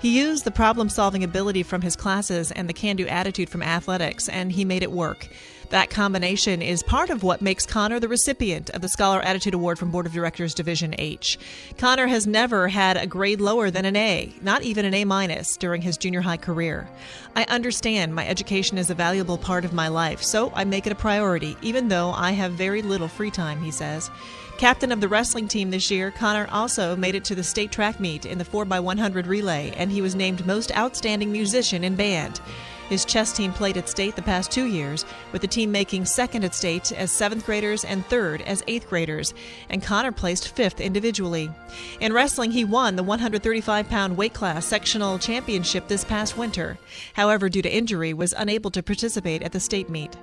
He used the problem-solving ability from his classes and the can-do attitude from athletics, and he made it work. That combination is part of what makes Connor the recipient of the Scholar Attitude Award from Board of Directors Division H. Connor has never had a grade lower than an A, not even an A- during his junior high career. "I understand my education is a valuable part of my life, so I make it a priority, even though I have very little free time," he says. Captain of the wrestling team this year, Connor also made it to the state track meet in the 4x100 relay, and he was named Most Outstanding Musician in Band. His chess team played at state the past 2 years, with the team making second at state as 7th graders and third as 8th graders, and Connor placed 5th individually. In wrestling, he won the 135-pound weight class sectional championship this past winter. However, due to injury, was unable to participate at the state meet.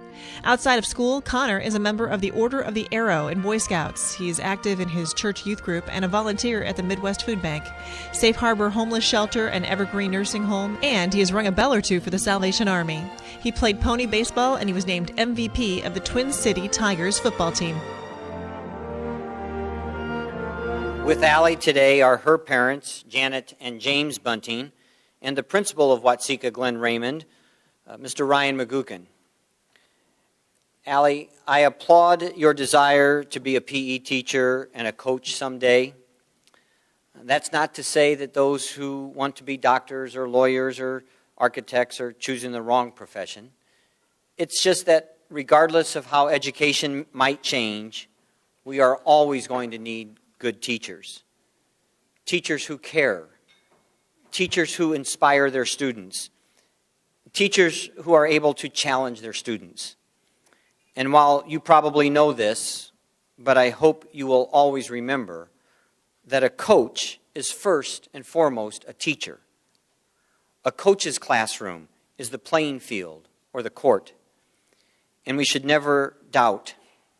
Outside of school, Connor is a member of the Order of the Arrow in Boy Scouts. He is active in his church youth group and a volunteer at the Midwest Food Bank, Safe Harbor Homeless Shelter, and Evergreen Nursing Home, and he has rung a bell or two for the Salvation Army. He played pony baseball, and he was named MVP of the Twin City Tigers football team. With Allie today are her parents, Janet and James Bunting, and the principal of Watseka Glen Raymond, Mr. Ryan McGuckin. Allie, I applaud your desire to be a PE teacher and a coach someday. That's not to say that those who want to be doctors or lawyers or architects are choosing the wrong profession. It's just that regardless of how education might change, we are always going to need good teachers. Teachers who care. Teachers who inspire their students. Teachers who are able to challenge their students. And while you probably know this, but I hope you will always remember that a coach is first and foremost a teacher. A coach's classroom is the playing field or the court. And we should never doubt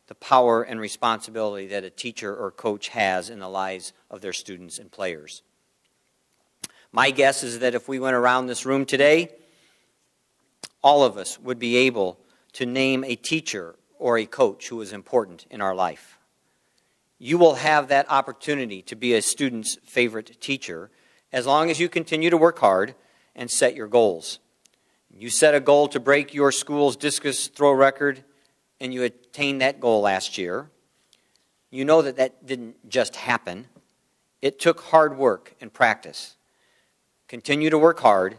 the power and responsibility that a teacher or coach has in the lives of their students and players. My guess is that if we went around this room today, all of us would be able to name a teacher or a coach who is important in our life. You will have that opportunity to be a student's favorite teacher as long as you continue to work hard and set your goals. You set a goal to break your school's discus throw record, and you attained that goal last year. You know that that didn't just happen. It took hard work and practice. Continue to work hard.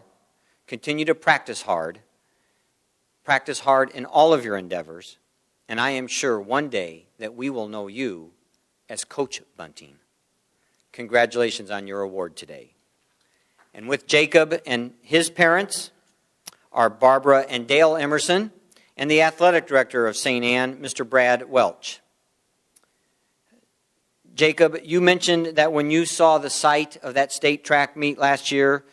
Continue to practice hard. Practice hard in all of your endeavors, and I am sure one day that we will know you as Coach Bunting. Congratulations on your award today. And with Jacob and his parents are Barbara and Dale Emerson and the athletic director of St. Anne, Mr. Brad Welch. Jacob, you mentioned that when you saw the site of that state track meet last year,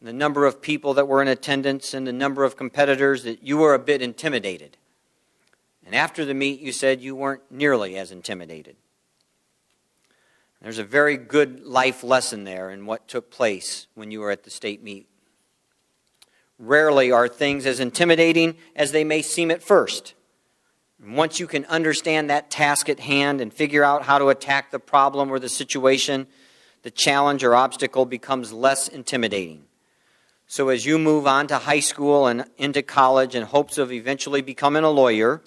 the number of people that were in attendance and the number of competitors, that you were a bit intimidated. And after the meet, you said you weren't nearly as intimidated. There's a very good life lesson there in what took place when you were at the state meet. Rarely are things as intimidating as they may seem at first. And once you can understand that task at hand and figure out how to attack the problem or the situation, the challenge or obstacle becomes less intimidating. So as you move on to high school and into college in hopes of eventually becoming a lawyer,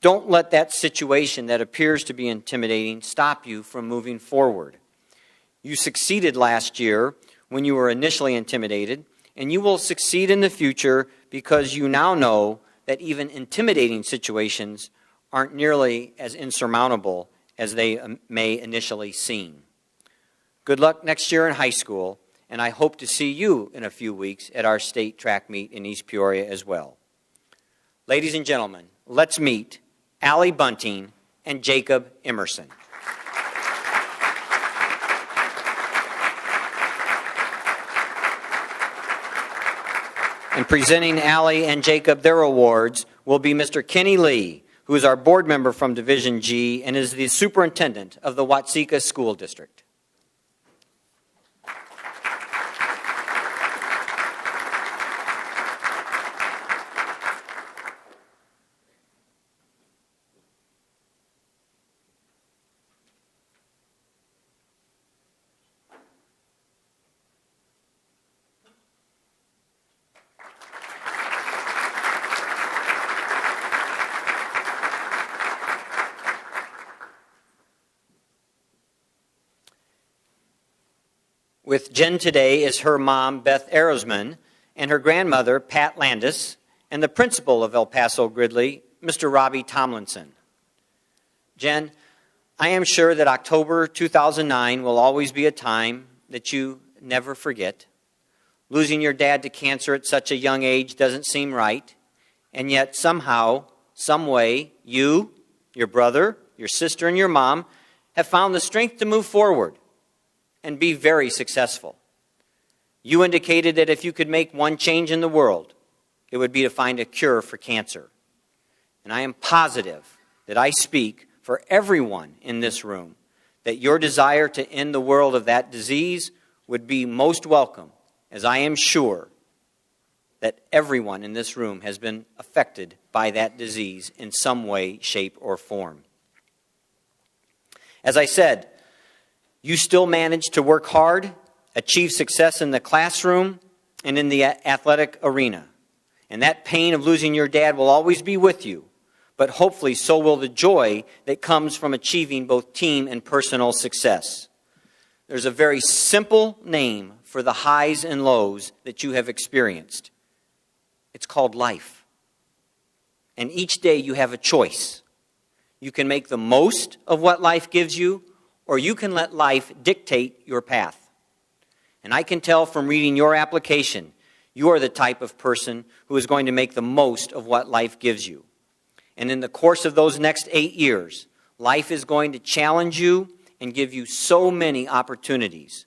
don't let that situation that appears to be intimidating stop you from moving forward. You succeeded last year when you were initially intimidated, and you will succeed in the future because you now know that even intimidating situations aren't nearly as insurmountable as they may initially seem. Good luck next year in high school, and I hope to see you in a few weeks at our state track meet in East Peoria as well. Ladies and gentlemen, let's meet Allie Bunting and Jacob Emerson. And presenting Allie and Jacob their awards will be Mr. Kenny Lee, who is our board member from Division G and is the superintendent of the Watseka School District. With Jen today is her mom, Beth Arosman, and her grandmother, Pat Landis, and the principal of El Paso Gridley, Mr. Robbie Tomlinson. Jen, I am sure that October 2009 will always be a time that you never forget. Losing your dad to cancer at such a young age doesn't seem right, and yet somehow, some way, you, your brother, your sister, and your mom have found the strength to move forward and be very successful. You indicated that if you could make one change in the world, it would be to find a cure for cancer. And I am positive that I speak for everyone in this room that your desire to end the world of that disease would be most welcome, as I am sure that everyone in this room has been affected by that disease in some way, shape, or form. As I said, you still manage to work hard, achieve success in the classroom and in the athletic arena. And that pain of losing your dad will always be with you, but hopefully so will the joy that comes from achieving both team and personal success. There's a very simple name for the highs and lows that you have experienced. It's called life. And each day you have a choice. You can make the most of what life gives you, or you can let life dictate your path. And I can tell from reading your application, you are the type of person who is going to make the most of what life gives you. And in the course of those next 8 years, life is going to challenge you and give you so many opportunities.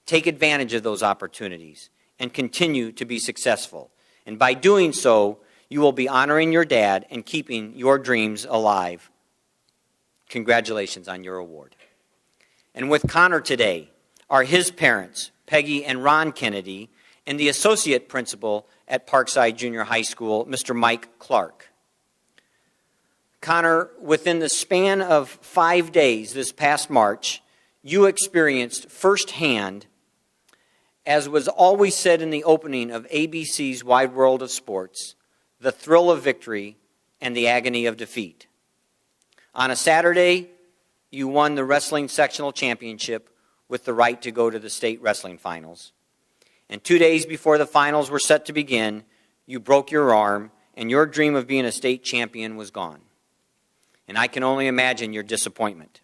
Take advantage of those opportunities and continue to be successful. And by doing so, you will be honoring your dad and keeping your dreams alive. Congratulations on your award. And with Connor today are his parents, Peggy and Ron Kennedy, and the associate principal at Parkside Junior High School, Mr. Mike Clark. Connor, within the span of 5 days this past March, you experienced firsthand, as was always said in the opening of ABC's Wide World of Sports, the thrill of victory and the agony of defeat. On a Saturday, you won the wrestling sectional championship with the right to go to the state wrestling finals. And 2 days before the finals were set to begin, you broke your arm, and your dream of being a state champion was gone. And I can only imagine your disappointment.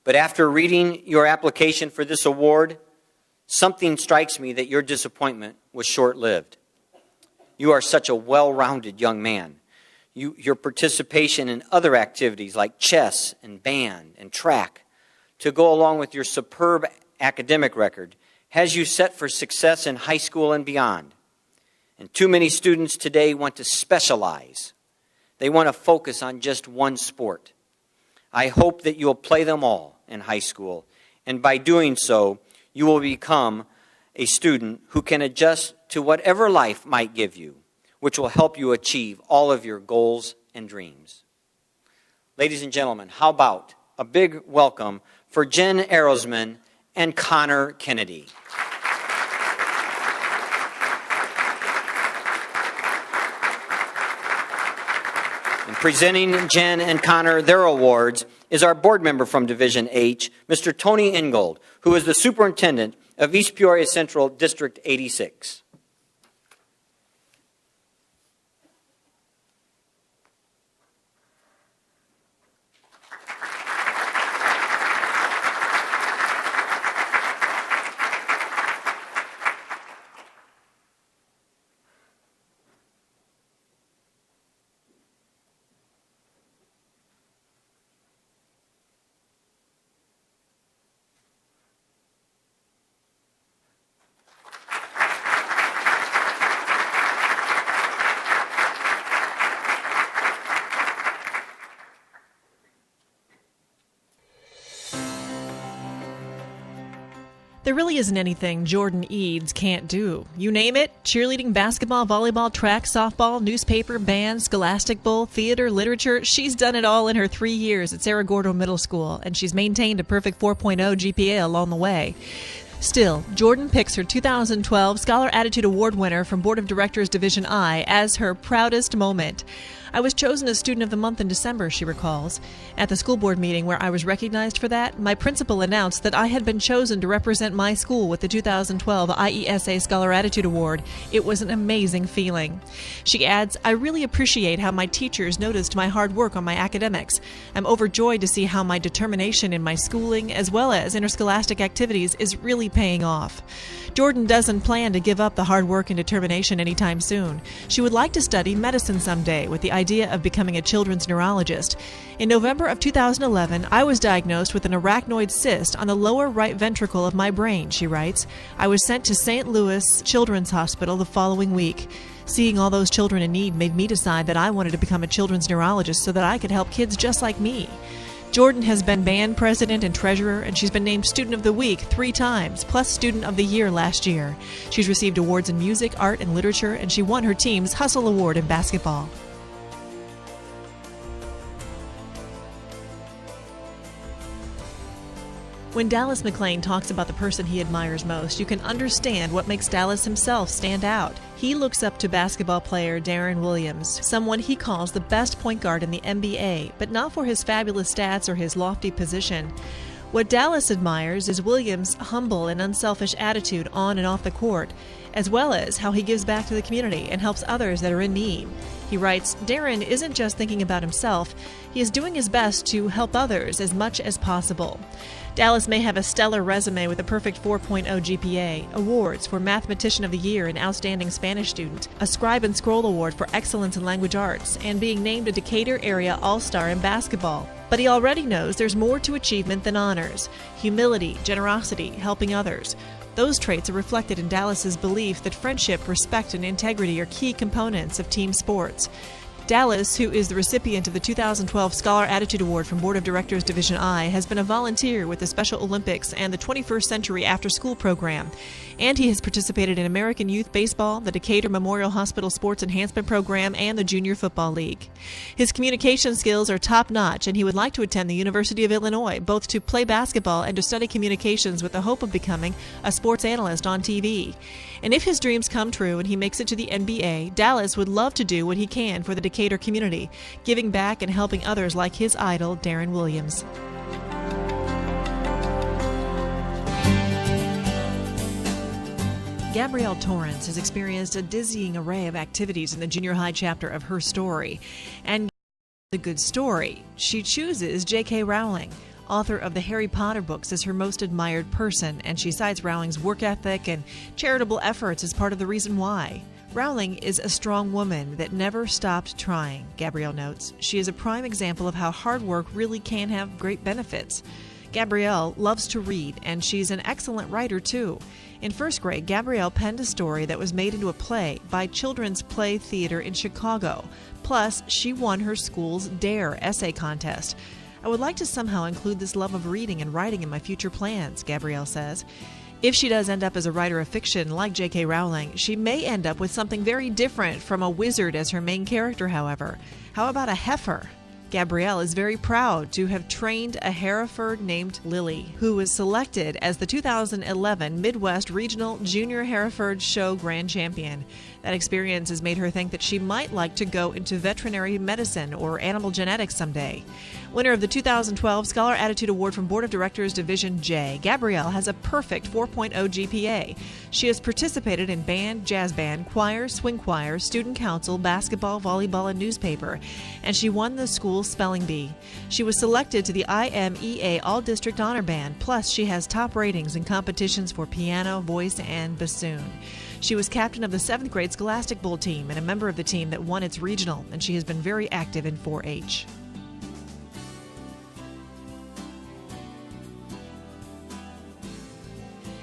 But after reading your application for this award, something strikes me that your disappointment was short-lived. You are such a well-rounded young man. Your participation in other activities like chess and band and track, to go along with your superb academic record, has you set for success in high school and beyond. And too many students today want to specialize. They want to focus on just one sport. I hope that you'll play them all in high school, and by doing so, you will become a student who can adjust to whatever life might give you, which will help you achieve all of your goals and dreams. Ladies and gentlemen, how about a big welcome for Jen Arrowsman and Connor Kennedy. And presenting Jen and Connor their awards is our board member from Division H, Mr. Tony Ingold, who is the superintendent of East Peoria Central District 86. There really isn't anything Jordan Eads can't do. You name it, cheerleading, basketball, volleyball, track, softball, newspaper, band, scholastic bowl, theater, literature. She's done it all in her 3 years at Cerro Gordo Middle School, and she's maintained a perfect 4.0 GPA along the way. Still, Jordan picks her 2012 Scholar Attitude Award winner from Board of Directors Division I as her proudest moment. I was chosen as Student of the Month in December, she recalls. At the school board meeting where I was recognized for that, my principal announced that I had been chosen to represent my school with the 2012 IESA Scholar Attitude Award. It was an amazing feeling. She adds, I really appreciate how my teachers noticed my hard work on my academics. I'm overjoyed to see how my determination in my schooling, as well as interscholastic activities, is really paying off. Jordan doesn't plan to give up the hard work and determination anytime soon. She would like to study medicine someday with the idea of becoming a children's neurologist. In November of 2011, I was diagnosed with an arachnoid cyst on the lower right ventricle of my brain, she writes. I was sent to St. Louis Children's Hospital the following week. Seeing all those children in need made me decide that I wanted to become a children's neurologist so that I could help kids just like me. Jordan has been band president and treasurer, and she's been named Student of the Week 3 times, plus Student of the Year last year. She's received awards in music, art, and literature, and she won her team's Hustle Award in basketball. When Dallas McLean talks about the person he admires most, you can understand what makes Dallas himself stand out. He looks up to basketball player Deron Williams, someone he calls the best point guard in the NBA, but not for his fabulous stats or his lofty position. What Dallas admires is Williams' humble and unselfish attitude on and off the court, as well as how he gives back to the community and helps others that are in need. He writes, Deron isn't just thinking about himself, he is doing his best to help others as much as possible. Dallas may have a stellar resume with a perfect 4.0 GPA, awards for Mathematician of the Year and Outstanding Spanish Student, a Scribe and Scroll Award for Excellence in Language Arts, and being named a Decatur Area All-Star in basketball. But he already knows there's more to achievement than honors: humility, generosity, helping others. Those traits are reflected in Dallas's belief that friendship, respect, and integrity are key components of team sports. Dallas, who is the recipient of the 2012 Scholar Attitude Award from Board of Directors Division I, has been a volunteer with the Special Olympics and the 21st Century After School program. And he has participated in American Youth Baseball, the Decatur Memorial Hospital Sports Enhancement Program, and the Junior Football League. His communication skills are top-notch, and he would like to attend the University of Illinois, both to play basketball and to study communications with the hope of becoming a sports analyst on TV. And if his dreams come true and he makes it to the NBA, Dallas would love to do what he can for the Decatur community, giving back and helping others like his idol, Deron Williams. Gabrielle Torrance has experienced a dizzying array of activities in the junior high chapter of Her Story. And the good story, she chooses J.K. Rowling, author of the Harry Potter books, as her most admired person, and she cites Rowling's work ethic and charitable efforts as part of the reason why. Rowling is a strong woman that never stopped trying, Gabrielle notes. She is a prime example of how hard work really can have great benefits. Gabrielle loves to read, and she's an excellent writer, too. In first grade, Gabrielle penned a story that was made into a play by Children's Play Theater in Chicago. Plus, she won her school's DARE essay contest. I would like to somehow include this love of reading and writing in my future plans, Gabrielle says. If she does end up as a writer of fiction like J.K. Rowling, she may end up with something very different from a wizard as her main character, however. How about a heifer? Gabrielle is very proud to have trained a Hereford named Lily, who was selected as the 2011 Midwest Regional Junior Hereford Show Grand Champion. That experience has made her think that she might like to go into veterinary medicine or animal genetics someday. Winner of the 2012 Scholar Attitude Award from Board of Directors Division J, Gabrielle has a perfect 4.0 GPA. She has participated in band, jazz band, choir, swing choir, student council, basketball, volleyball, and newspaper, and she won the school spelling bee. She was selected to the IMEA All-District Honor Band, plus she has top ratings in competitions for piano, voice, and bassoon. She was captain of the 7th grade Scholastic Bowl team and a member of the team that won its regional, and she has been very active in 4-H.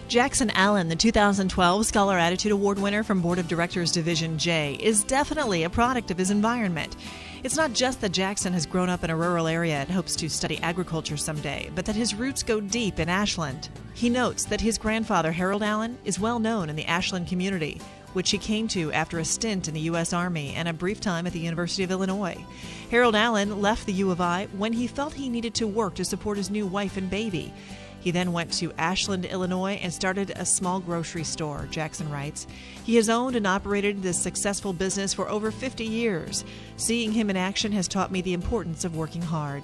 Jackson Allen, the 2012 Scholar Attitude Award winner from Board of Directors Division J, is definitely a product of his environment. It's not just that Jackson has grown up in a rural area and hopes to study agriculture someday, but that his roots go deep in Ashland. He notes that his grandfather, Harold Allen, is well known in the Ashland community, which he came to after a stint in the U.S. Army and a brief time at the University of Illinois. Harold Allen left the U of I when he felt he needed to work to support his new wife and baby. He then went to Ashland, Illinois, and started a small grocery store, Jackson writes. He has owned and operated this successful business for over 50 years. Seeing him in action has taught me the importance of working hard.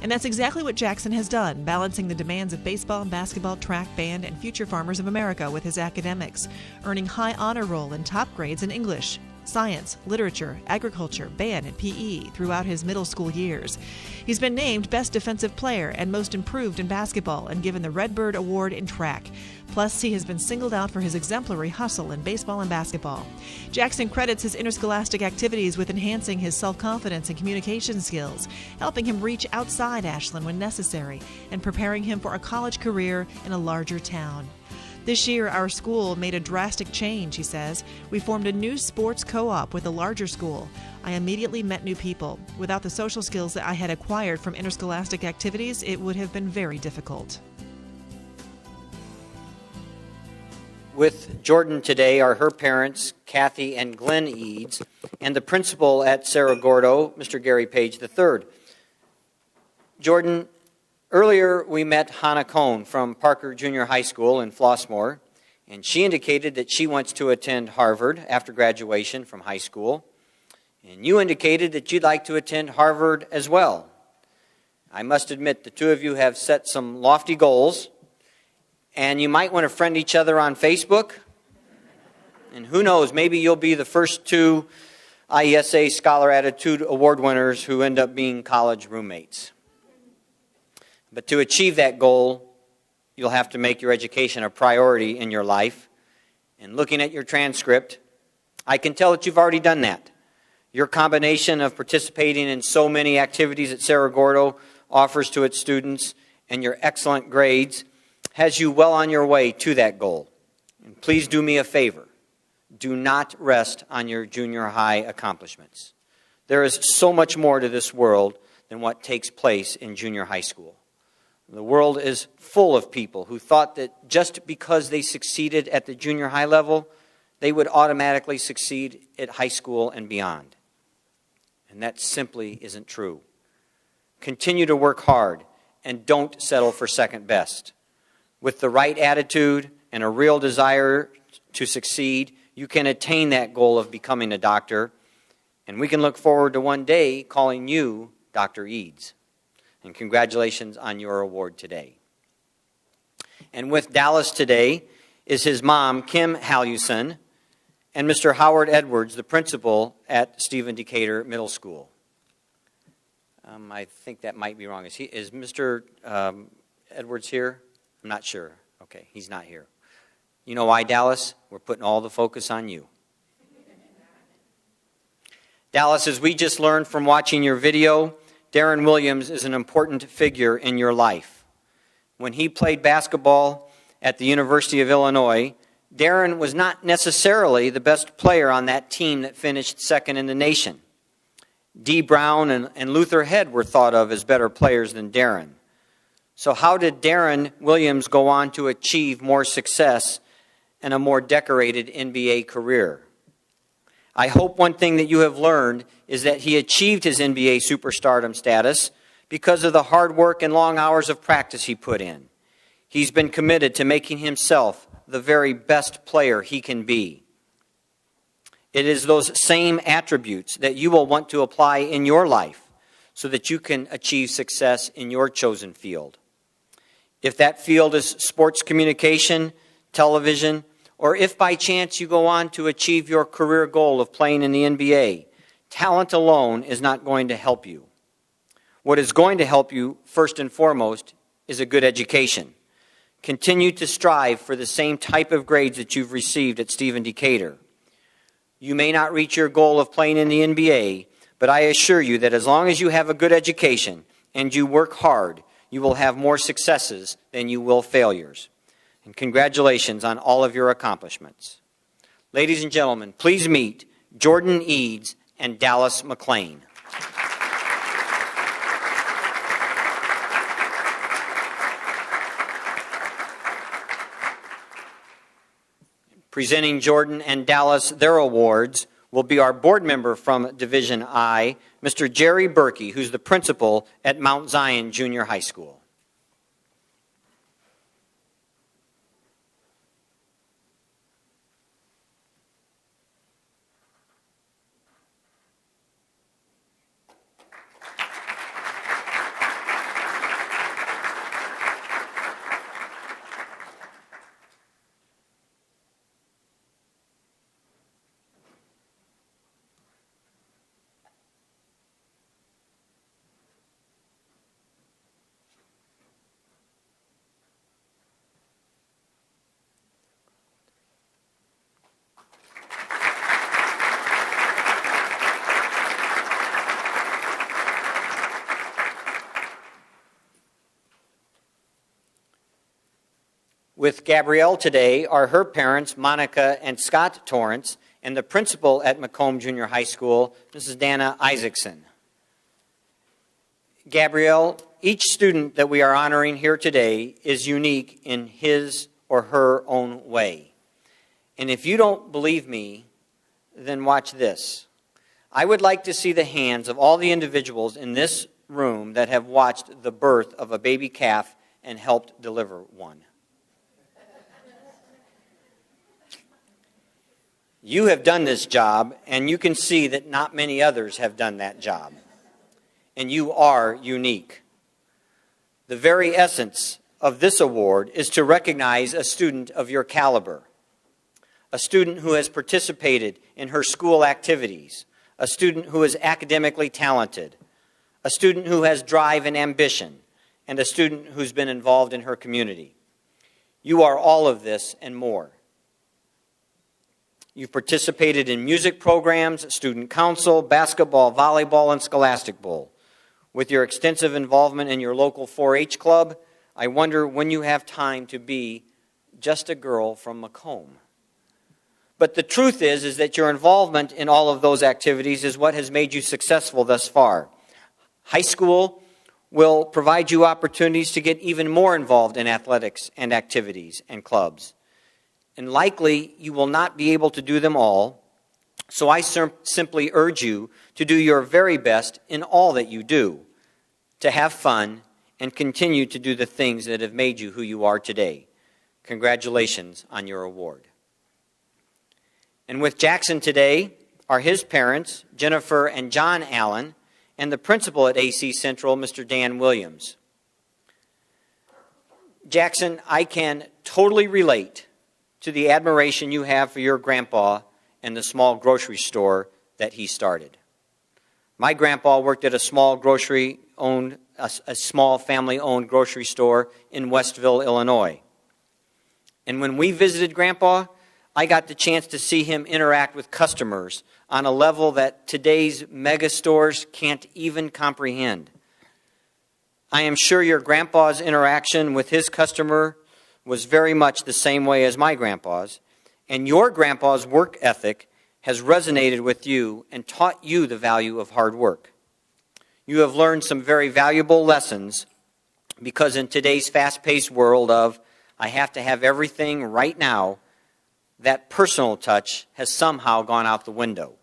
And that's exactly what Jackson has done, balancing the demands of baseball and basketball, track, band, and Future Farmers of America with his academics, earning high honor roll and top grades in English, science, literature, agriculture, band, and PE throughout his middle school years. He's been named Best Defensive Player and Most Improved in basketball and given the Redbird Award in track. Plus, he has been singled out for his exemplary hustle in baseball and basketball. Jackson credits his interscholastic activities with enhancing his self-confidence and communication skills, helping him reach outside Ashland when necessary, and preparing him for a college career in a larger town. This year, our school made a drastic change, he says. We formed a new sports co-op with a larger school. I immediately met new people. Without the social skills that I had acquired from interscholastic activities, it would have been very difficult. With Jordan today are her parents, Kathy and Glenn Eads, and the principal at Cerro Gordo, Mr. Gary Page III. Jordan, earlier we met Hannah Cohn from Parker Junior High School in Flossmoor, and she indicated that she wants to attend Harvard after graduation from high school. And you indicated that you'd like to attend Harvard as well. I must admit the two of you have set some lofty goals, and you might want to friend each other on Facebook. And who knows, maybe you'll be the first two IESA Scholar Attitude Award winners who end up being college roommates. But to achieve that goal, you'll have to make your education a priority in your life. And looking at your transcript, I can tell that you've already done that. Your combination of participating in so many activities at Cerro Gordo offers to its students and your excellent grades has you well on your way to that goal. And please do me a favor. Do not rest on your junior high accomplishments. There is so much more to this world than what takes place in junior high school. The world is full of people who thought that just because they succeeded at the junior high level, they would automatically succeed at high school and beyond. And that simply isn't true. Continue to work hard and don't settle for second best. With the right attitude and a real desire to succeed, you can attain that goal of becoming a doctor, and we can look forward to one day calling you Dr. Eads. And congratulations on your award today. And with Dallas today is his mom, Kim Haluson, and Mr. Howard Edwards, the principal at Stephen Decatur Middle School. I think that might be wrong. Is Mr. Edwards here? I'm not sure. Okay, he's not here. You know why, Dallas? We're putting all the focus on you. Dallas, as we just learned from watching your video, Darren Williams is an important figure in your life. When he played basketball at the University of Illinois, Darren was not necessarily the best player on that team that finished second in the nation. Dee Brown and Luther Head were thought of as better players than Darren. So how did Darren Williams go on to achieve more success and a more decorated NBA career? I hope one thing that you have learned is that he achieved his NBA superstardom status because of the hard work and long hours of practice he put in. He's been committed to making himself the very best player he can be. It is those same attributes that you will want to apply in your life so that you can achieve success in your chosen field. If that field is sports communication, television, or if by chance you go on to achieve your career goal of playing in the NBA, talent alone is not going to help you. What is going to help you, first and foremost, is a good education. Continue to strive for the same type of grades that you've received at Stephen Decatur. You may not reach your goal of playing in the NBA, but I assure you that as long as you have a good education and you work hard, you will have more successes than you will failures. And congratulations on all of your accomplishments. Ladies and gentlemen, please meet Jordan Eads and Dallas McLean. Presenting Jordan and Dallas their awards will be our board member from Division I, Mr. Jerry Berkey, who's the principal at Mount Zion Junior High School. With Gabrielle today are her parents, Monica and Scott Torrance, and the principal at Macomb Junior High School, Mrs. Dana Isaacson. Gabrielle, each student that we are honoring here today is unique in his or her own way. And if you don't believe me, then watch this. I would like to see the hands of all the individuals in this room that have watched the birth of a baby calf and helped deliver one. You have done this job, and you can see that not many others have done that job. And you are unique. The very essence of this award is to recognize a student of your caliber, a student who has participated in her school activities, a student who is academically talented, a student who has drive and ambition, and a student who's been involved in her community. You are all of this and more. You've participated in music programs, student council, basketball, volleyball, and scholastic bowl. With your extensive involvement in your local 4-H club, I wonder when you have time to be just a girl from Macomb. But the truth is that your involvement in all of those activities is what has made you successful thus far. High school will provide you opportunities to get even more involved in athletics and activities and clubs. And likely you will not be able to do them all, so I simply urge you to do your very best in all that you do, to have fun and continue to do the things that have made you who you are today. Congratulations on your award. And with Jackson today are his parents, Jennifer and John Allen, and the principal at AC Central, Mr. Dan Williams. Jackson, I can totally relate to the admiration you have for your grandpa and the small grocery store that he started. My grandpa worked at a small family-owned grocery store in Westville, Illinois. And when we visited Grandpa, I got the chance to see him interact with customers on a level that today's mega stores can't even comprehend. I am sure your grandpa's interaction with his customer was very much the same way as my grandpa's, and your grandpa's work ethic has resonated with you and taught you the value of hard work. You have learned some very valuable lessons because in today's fast-paced world of, I have to have everything right now, that personal touch has somehow gone out the window.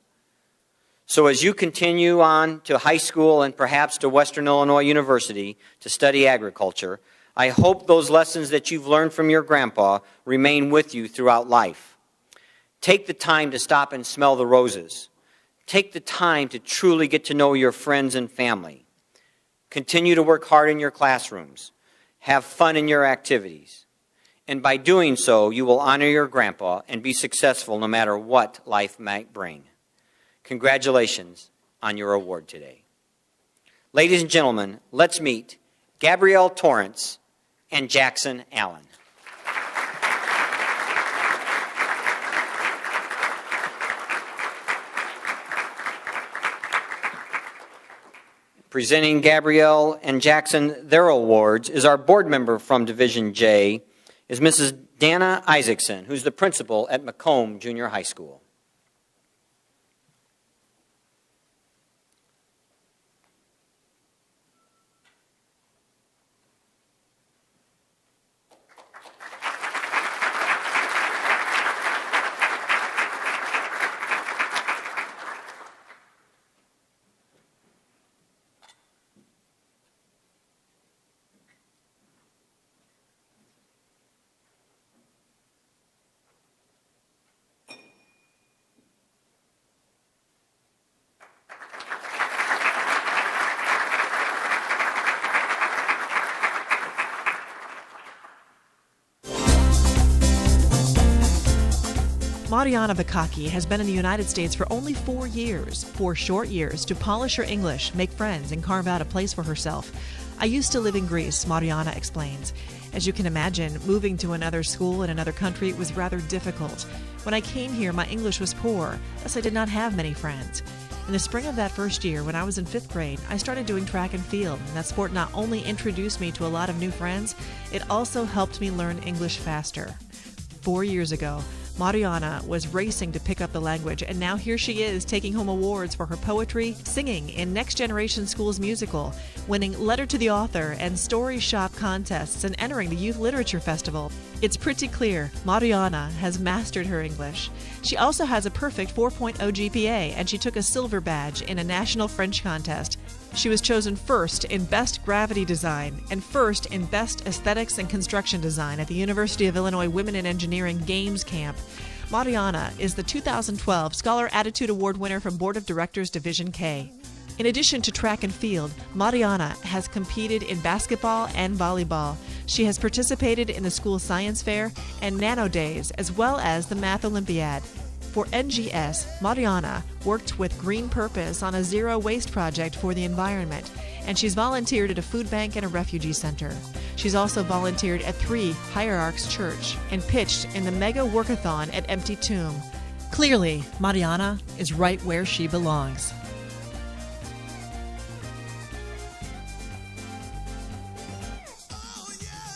So as you continue on to high school and perhaps to Western Illinois University to study agriculture, I hope those lessons that you've learned from your grandpa remain with you throughout life. Take the time to stop and smell the roses. Take the time to truly get to know your friends and family. Continue to work hard in your classrooms. Have fun in your activities. And by doing so, you will honor your grandpa and be successful no matter what life might bring. Congratulations on your award today. Ladies and gentlemen, let's meet Gabrielle Torrance and Jackson Allen. Presenting Gabrielle and Jackson their awards is our board member from Division J, is Mrs. Dana Isaacson, who's the principal at Macomb Junior High School. Mariana Bakaki has been in the United States for only 4 years, 4 short years, to polish her English, make friends, and carve out a place for herself. I used to live in Greece, Mariana explains. As you can imagine, moving to another school in another country was rather difficult. When I came here, my English was poor, thus I did not have many friends. In the spring of that first year, when I was in 5th grade, I started doing track and field, and that sport not only introduced me to a lot of new friends, it also helped me learn English faster. 4 years ago, Mariana was racing to pick up the language, and now here she is taking home awards for her poetry, singing in Next Generation School's musical, winning Letter to the Author and Story Shop contests, and entering the Youth Literature Festival. It's pretty clear Mariana has mastered her English. She also has a perfect 4.0 GPA, and she took a silver badge in a national French contest. She was chosen first in Best Gravity Design and first in Best Aesthetics and Construction Design at the University of Illinois Women in Engineering Games Camp. Mariana is the 2012 Scholar Attitude Award winner from Board of Directors Division K. In addition to track and field, Mariana has competed in basketball and volleyball. She has participated in the school science fair and Nano Days, as well as the Math Olympiad. For NGS, Mariana worked with Green Purpose on a zero waste project for the environment, and she's volunteered at a food bank and a refugee center. She's also volunteered at 3 Hierarchs Church and pitched in the Mega Workathon at Empty Tomb. Clearly, Mariana is right where she belongs.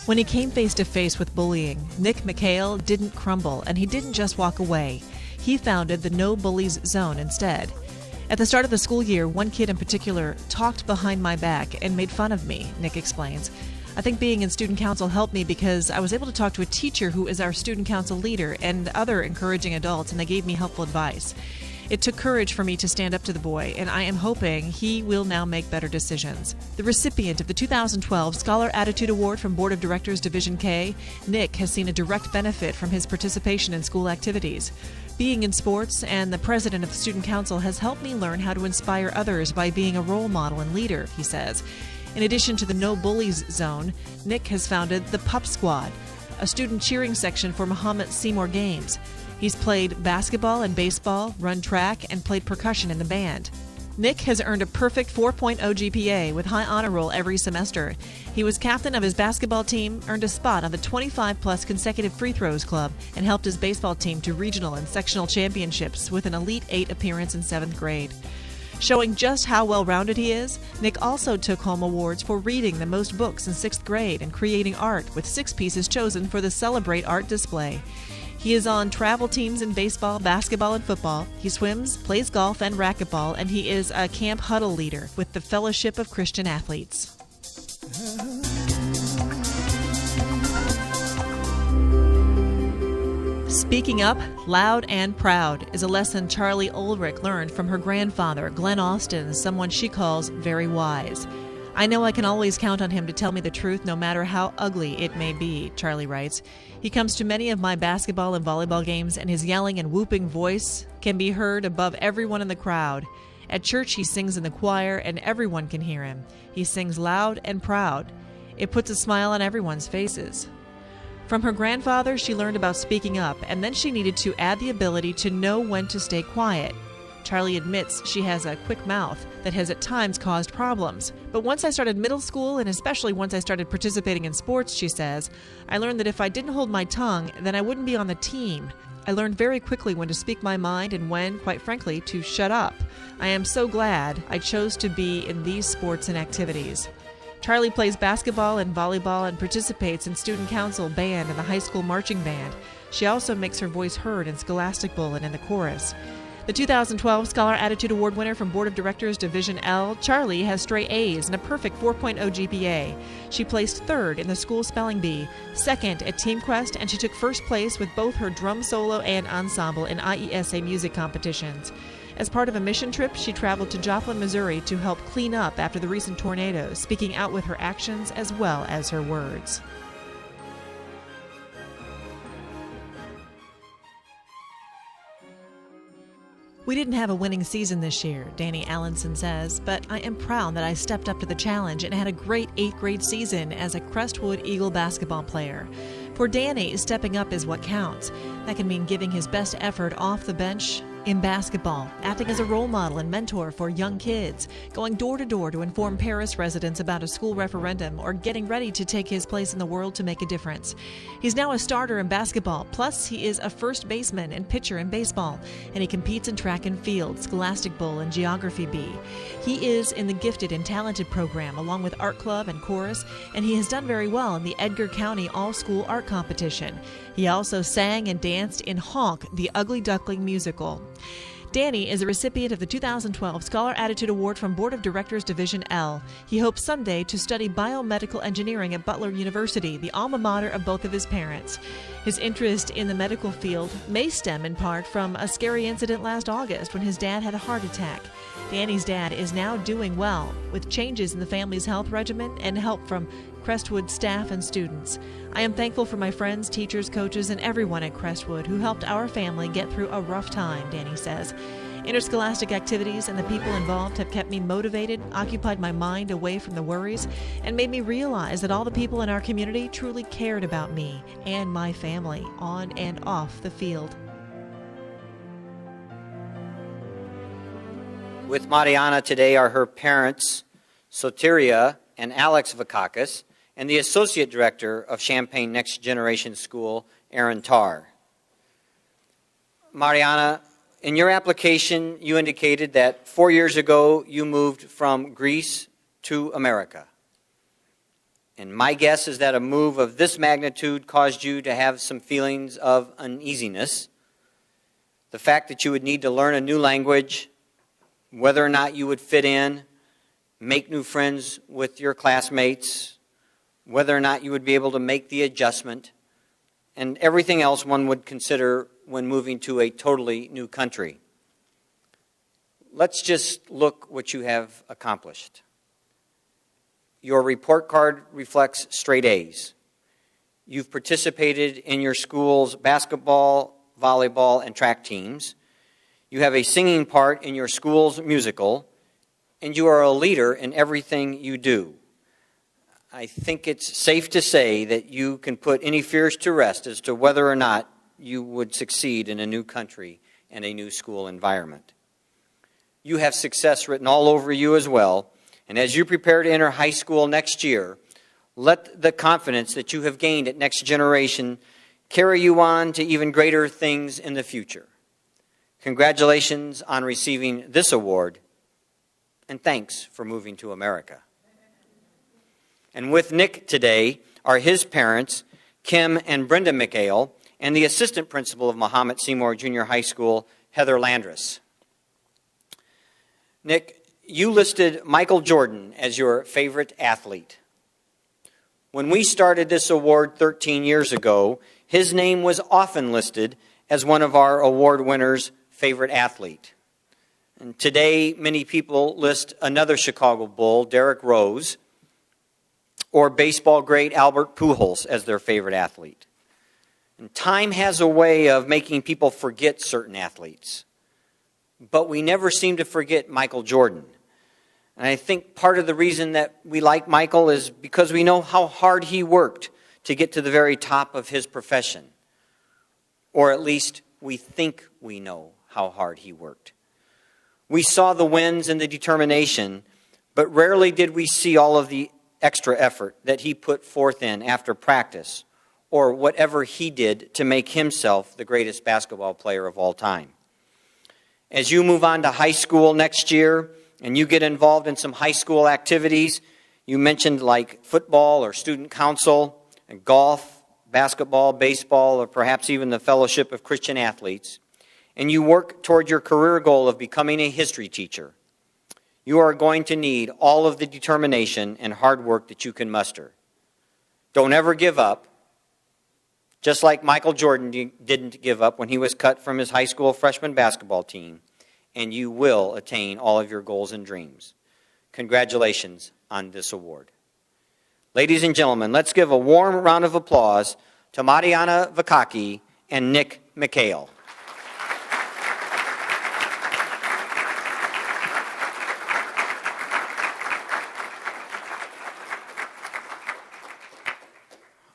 When he came face to face with bullying, Nick McHale didn't crumble, and he didn't just walk away. He founded the No Bullies Zone instead. At the start of the school year, one kid in particular talked behind my back and made fun of me, Nick explains. I think being in student council helped me because I was able to talk to a teacher who is our student council leader and other encouraging adults, and they gave me helpful advice. It took courage for me to stand up to the boy, and I am hoping he will now make better decisions. The recipient of the 2012 Scholar Attitude Award from Board of Directors Division K, Nick has seen a direct benefit from his participation in school activities. Being in sports and the president of the student council has helped me learn how to inspire others by being a role model and leader, he says. In addition to the No Bullies Zone, Nick has founded the Pup Squad, a student cheering section for Muhammad Seymour Games. He's played basketball and baseball, run track, and played percussion in the band. Nick has earned a perfect 4.0 GPA with high honor roll every semester. He was captain of his basketball team, earned a spot on the 25-plus consecutive free throws club, and helped his baseball team to regional and sectional championships with an Elite 8 appearance in 7th grade. Showing just how well-rounded he is, Nick also took home awards for reading the most books in 6th grade and creating art, with 6 pieces chosen for the Celebrate Art display. He is on travel teams in baseball, basketball, and football. He swims, plays golf, and racquetball, and he is a camp huddle leader with the Fellowship of Christian Athletes. Speaking up, loud and proud, is a lesson Charlie Ulrich learned from her grandfather, Glenn Austin, someone she calls very wise. I know I can always count on him to tell me the truth, no matter how ugly it may be, Charlie writes. He comes to many of my basketball and volleyball games, and his yelling and whooping voice can be heard above everyone in the crowd. At church, he sings in the choir, and everyone can hear him. He sings loud and proud. It puts a smile on everyone's faces. From her grandfather, she learned about speaking up, and then she needed to add the ability to know when to stay quiet. Charlie admits she has a quick mouth that has at times caused problems. But once I started middle school, and especially once I started participating in sports, she says, I learned that if I didn't hold my tongue, then I wouldn't be on the team. I learned very quickly when to speak my mind and when, quite frankly, to shut up. I am so glad I chose to be in these sports and activities. Charlie plays basketball and volleyball and participates in student council, band, and the high school marching band. She also makes her voice heard in Scholastic Bowl and in the chorus. The 2012 Scholar Attitude Award winner from Board of Directors Division L, Charlie has straight A's and a perfect 4.0 GPA. She placed 3rd in the school spelling bee, 2nd at Team Quest, and she took 1st place with both her drum solo and ensemble in IESA music competitions. As part of a mission trip, she traveled to Joplin, Missouri to help clean up after the recent tornadoes, speaking out with her actions as well as her words. We didn't have a winning season this year, Danny Allenson says, but I am proud that I stepped up to the challenge and had a great 8th grade season as a Crestwood Eagle basketball player. For Danny, stepping up is what counts. That can mean giving his best effort off the bench In basketball, acting as a role model and mentor for young kids, going door to door to inform Paris residents about a school referendum, or getting ready to take his place in the world to make a difference. He's now a starter in basketball, plus he is a first baseman and pitcher in baseball, and he competes in track and field, Scholastic Bowl, and Geography B. He is in the Gifted and Talented program, along with art club and chorus, and he has done very well in the Edgar County All-School Art Competition. He also sang and danced in Honk, the Ugly Duckling musical. Danny is a recipient of the 2012 Scholar Attitude Award from Board of Directors Division L. He hopes someday to study biomedical engineering at Butler University, the alma mater of both of his parents. His interest in the medical field may stem in part from a scary incident last August when his dad had a heart attack. Danny's dad is now doing well, with changes in the family's health regimen and help from Crestwood staff and students. I am thankful for my friends, teachers, coaches, and everyone at Crestwood who helped our family get through a rough time, Danny says. Interscholastic activities and the people involved have kept me motivated, occupied my mind away from the worries, and made me realize that all the people in our community truly cared about me and my family on and off the field. With Mariana today are her parents, Soteria and Alex Vakakis, and the Associate Director of Champaign Next Generation School, Aaron Tarr. Mariana, in your application, you indicated that 4 years ago you moved from Greece to America. And my guess is that a move of this magnitude caused you to have some feelings of uneasiness. The fact that you would need to learn a new language, whether or not you would fit in, make new friends with your classmates, whether or not you would be able to make the adjustment, and everything else one would consider when moving to a totally new country. Let's just look what you have accomplished. Your report card reflects straight A's. You've participated in your school's basketball, volleyball, and track teams. You have a singing part in your school's musical, and you are a leader in everything you do. I think it's safe to say that you can put any fears to rest as to whether or not you would succeed in a new country and a new school environment. You have success written all over you as well, and as you prepare to enter high school next year, let the confidence that you have gained at Next Generation carry you on to even greater things in the future. Congratulations on receiving this award, and thanks for moving to America. And with Nick today are his parents, Kim and Brenda McHale, and the assistant principal of Mahomet Seymour Junior High School, Heather Landris. Nick, you listed Michael Jordan as your favorite athlete. When we started this award 13 years ago, his name was often listed as one of our award winners' favorite athlete. And today, many people list another Chicago Bull, Derrick Rose, or baseball great Albert Pujols as their favorite athlete. And time has a way of making people forget certain athletes. But we never seem to forget Michael Jordan. And I think part of the reason that we like Michael is because we know how hard he worked to get to the very top of his profession. Or at least we think we know how hard he worked. We saw the wins and the determination, but rarely did we see all of the extra effort that he put forth in after practice or whatever he did to make himself the greatest basketball player of all time. As you move on to high school next year and you get involved in some high school activities, you mentioned like football or student council, and golf, basketball, baseball, or perhaps even the Fellowship of Christian Athletes, and you work toward your career goal of becoming a history teacher, you are going to need all of the determination and hard work that you can muster. Don't ever give up. Just like Michael Jordan didn't give up when he was cut from his high school freshman basketball team, and you will attain all of your goals and dreams. Congratulations on this award. Ladies and gentlemen, let's give a warm round of applause to Mariana Vakaki and Nick McHale.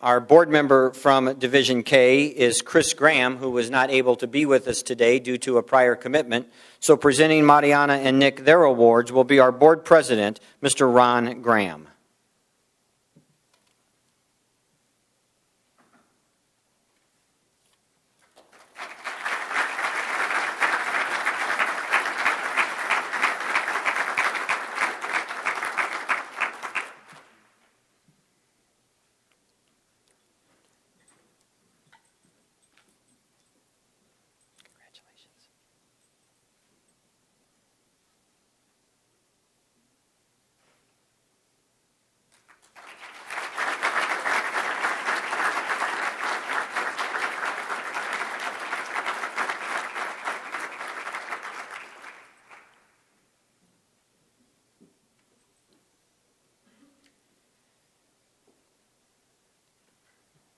Our board member from Division K is Chris Graham, who was not able to be with us today due to a prior commitment. So presenting Mariana and Nick their awards will be our board president, Mr. Ron Graham.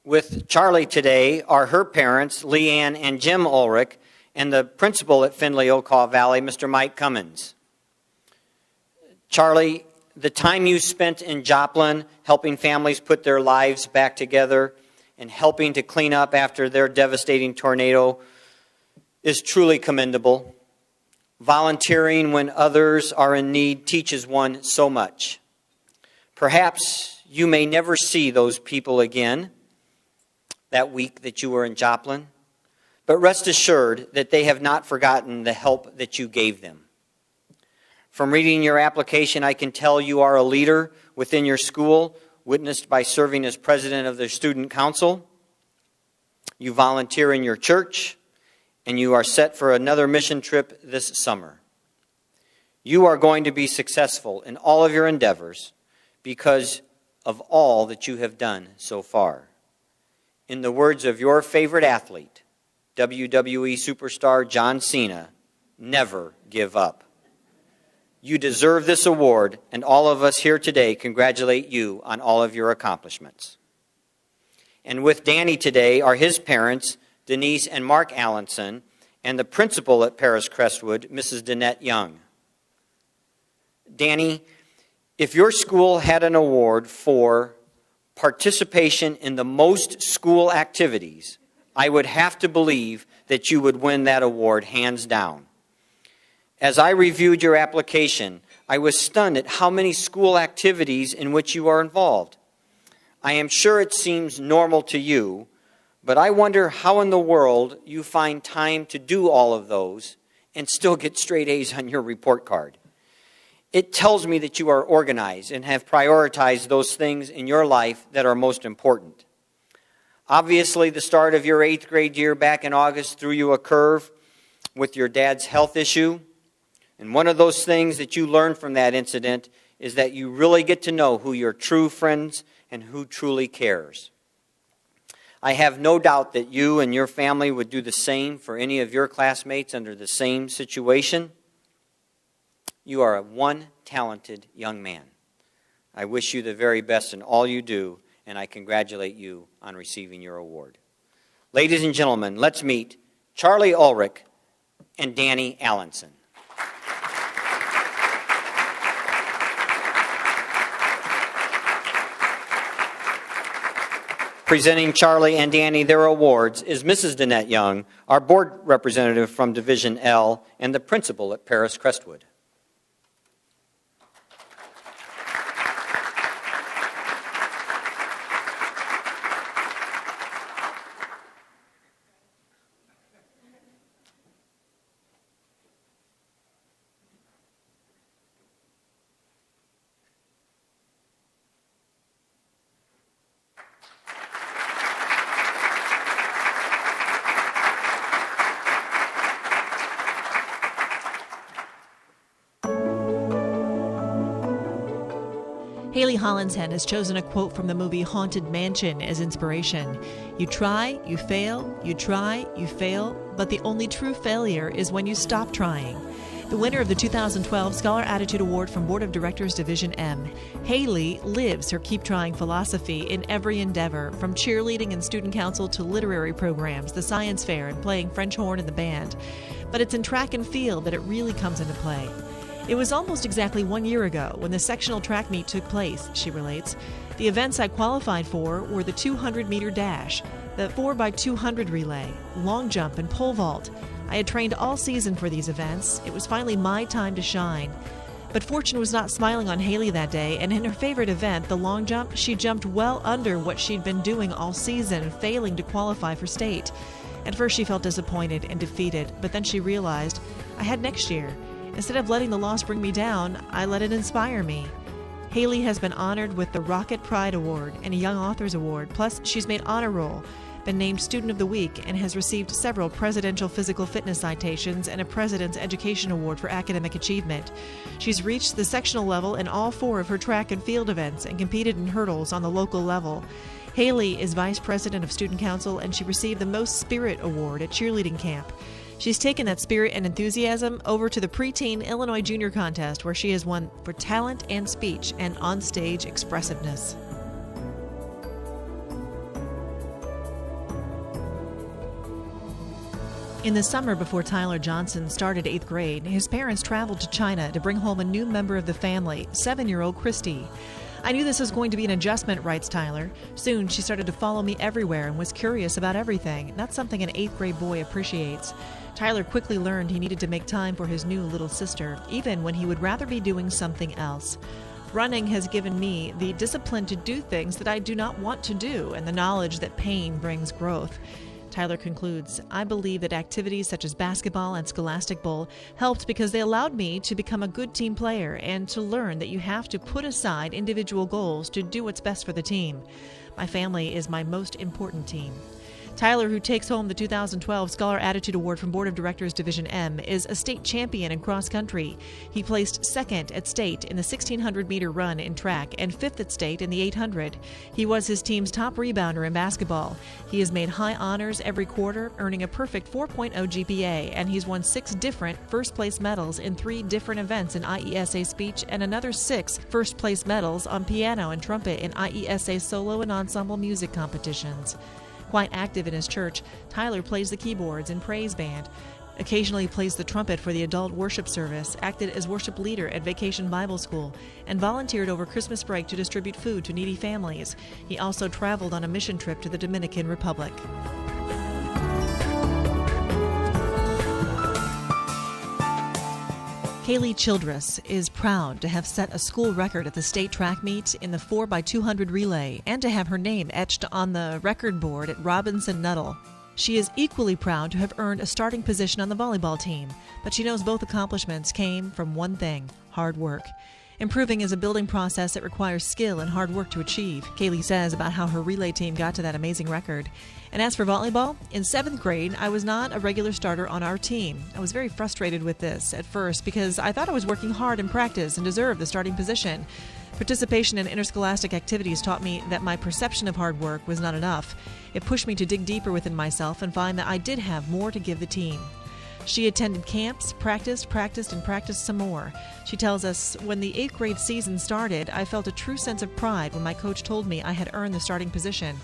With Charlie today are her parents, Leanne and Jim Ulrich, and the principal at Findlay Okaw Valley, Mr. Mike Cummins. Charlie, the time you spent in Joplin helping families put their lives back together and helping to clean up after their devastating tornado is truly commendable. Volunteering when others are in need teaches one so much. Perhaps you may never see those people again that week that you were in Joplin, but rest assured that they have not forgotten the help that you gave them. From reading your application, I can tell you are a leader within your school, witnessed by serving as president of the student council. You volunteer in your church, and you are set for another mission trip this summer. You are going to be successful in all of your endeavors because of all that you have done so far. In the words of your favorite athlete, WWE superstar John Cena, never give up. You deserve this award, and all of us here today congratulate you on all of your accomplishments. And with Danny today are his parents, Denise and Mark Allenson, and the principal at Paris Crestwood, Mrs. Danette Young. Danny, if your school had an award for participation in the most school activities, I would have to believe that you would win that award hands down. As I reviewed your application, I was stunned at how many school activities in which you are involved. I am sure it seems normal to you, but I wonder how in the world you find time to do all of those and still get straight A's on your report card. It tells me that you are organized and have prioritized those things in your life that are most important. Obviously, the start of your 8th grade year back in August threw you a curve with your dad's health issue. And one of those things that you learned from that incident is that you really get to know who your true friends and who truly cares. I have no doubt that you and your family would do the same for any of your classmates under the same situation. You are one talented young man. I wish you the very best in all you do, and I congratulate you on receiving your award. Ladies and gentlemen, let's meet Charlie Ulrich and Danny Allenson. Presenting Charlie and Danny their awards is Mrs. Danette Young, our board representative from Division L and the principal at Paris Crestwood. Haley Hollinshead has chosen a quote from the movie Haunted Mansion as inspiration. You try, you fail, you try, you fail, but the only true failure is when you stop trying. The winner of the 2012 Scholar Attitude Award from Board of Directors Division M, Haley lives her keep trying philosophy in every endeavor, from cheerleading and student council to literary programs, the science fair, and playing French horn in the band. But it's in track and field that it really comes into play. It was almost exactly 1 year ago when the sectional track meet took place, she relates. The events I qualified for were the 200-meter dash, the 4x200 relay, long jump, and pole vault. I had trained all season for these events. It was finally my time to shine. But fortune was not smiling on Haley that day, and in her favorite event, the long jump, she jumped well under what she'd been doing all season, failing to qualify for state. At first she felt disappointed and defeated, but then she realized, I had next year. Instead of letting the loss bring me down, I let it inspire me. Haley has been honored with the Rocket Pride Award and a Young Authors Award, plus she's made honor roll, been named Student of the Week, and has received several Presidential Physical Fitness citations and a President's Education Award for academic achievement. She's reached the sectional level in all 4 of her track and field events and competed in hurdles on the local level. Haley is Vice President of Student Council, and she received the Most Spirit Award at cheerleading camp. She's taken that spirit and enthusiasm over to the preteen Illinois Junior Contest, where she has won for talent and speech and onstage expressiveness. In the summer before Tyler Johnson started 8th grade, his parents traveled to China to bring home a new member of the family, 7-year-old Christy. I knew this was going to be an adjustment, writes Tyler. Soon she started to follow me everywhere and was curious about everything. That's something an 8th grade boy appreciates. Tyler quickly learned he needed to make time for his new little sister, even when he would rather be doing something else. Running has given me the discipline to do things that I do not want to do and the knowledge that pain brings growth. Tyler concludes, I believe that activities such as basketball and Scholastic Bowl helped because they allowed me to become a good team player and to learn that you have to put aside individual goals to do what's best for the team. My family is my most important team. Tyler, who takes home the 2012 Scholar Attitude Award from Board of Directors Division M, is a state champion in cross country. He placed 2nd at state in the 1,600-meter run in track and 5th at state in the 800. He was his team's top rebounder in basketball. He has made high honors every quarter, earning a perfect 4.0 GPA, and he's won 6 different first-place medals in 3 different events in IESA speech and another 6 first-place medals on piano and trumpet in IESA solo and ensemble music competitions. Quite active in his church, Tyler plays the keyboards in praise band, occasionally plays the trumpet for the adult worship service, acted as worship leader at Vacation Bible School, and volunteered over Christmas break to distribute food to needy families. He also traveled on a mission trip to the Dominican Republic. Kaylee Childress is proud to have set a school record at the state track meet in the 4x200 relay and to have her name etched on the record board at Robinson-Nuttall. She is equally proud to have earned a starting position on the volleyball team, but she knows both accomplishments came from one thing: hard work. Improving is a building process that requires skill and hard work to achieve, Kaylee says about how her relay team got to that amazing record. And as for volleyball, in 7th grade, I was not a regular starter on our team. I was very frustrated with this at first because I thought I was working hard in practice and deserved the starting position. Participation in interscholastic activities taught me that my perception of hard work was not enough. It pushed me to dig deeper within myself and find that I did have more to give the team. She attended camps, practiced, and practiced some more. She tells us, when the 8th grade season started, I felt a true sense of pride when my coach told me I had earned the starting position.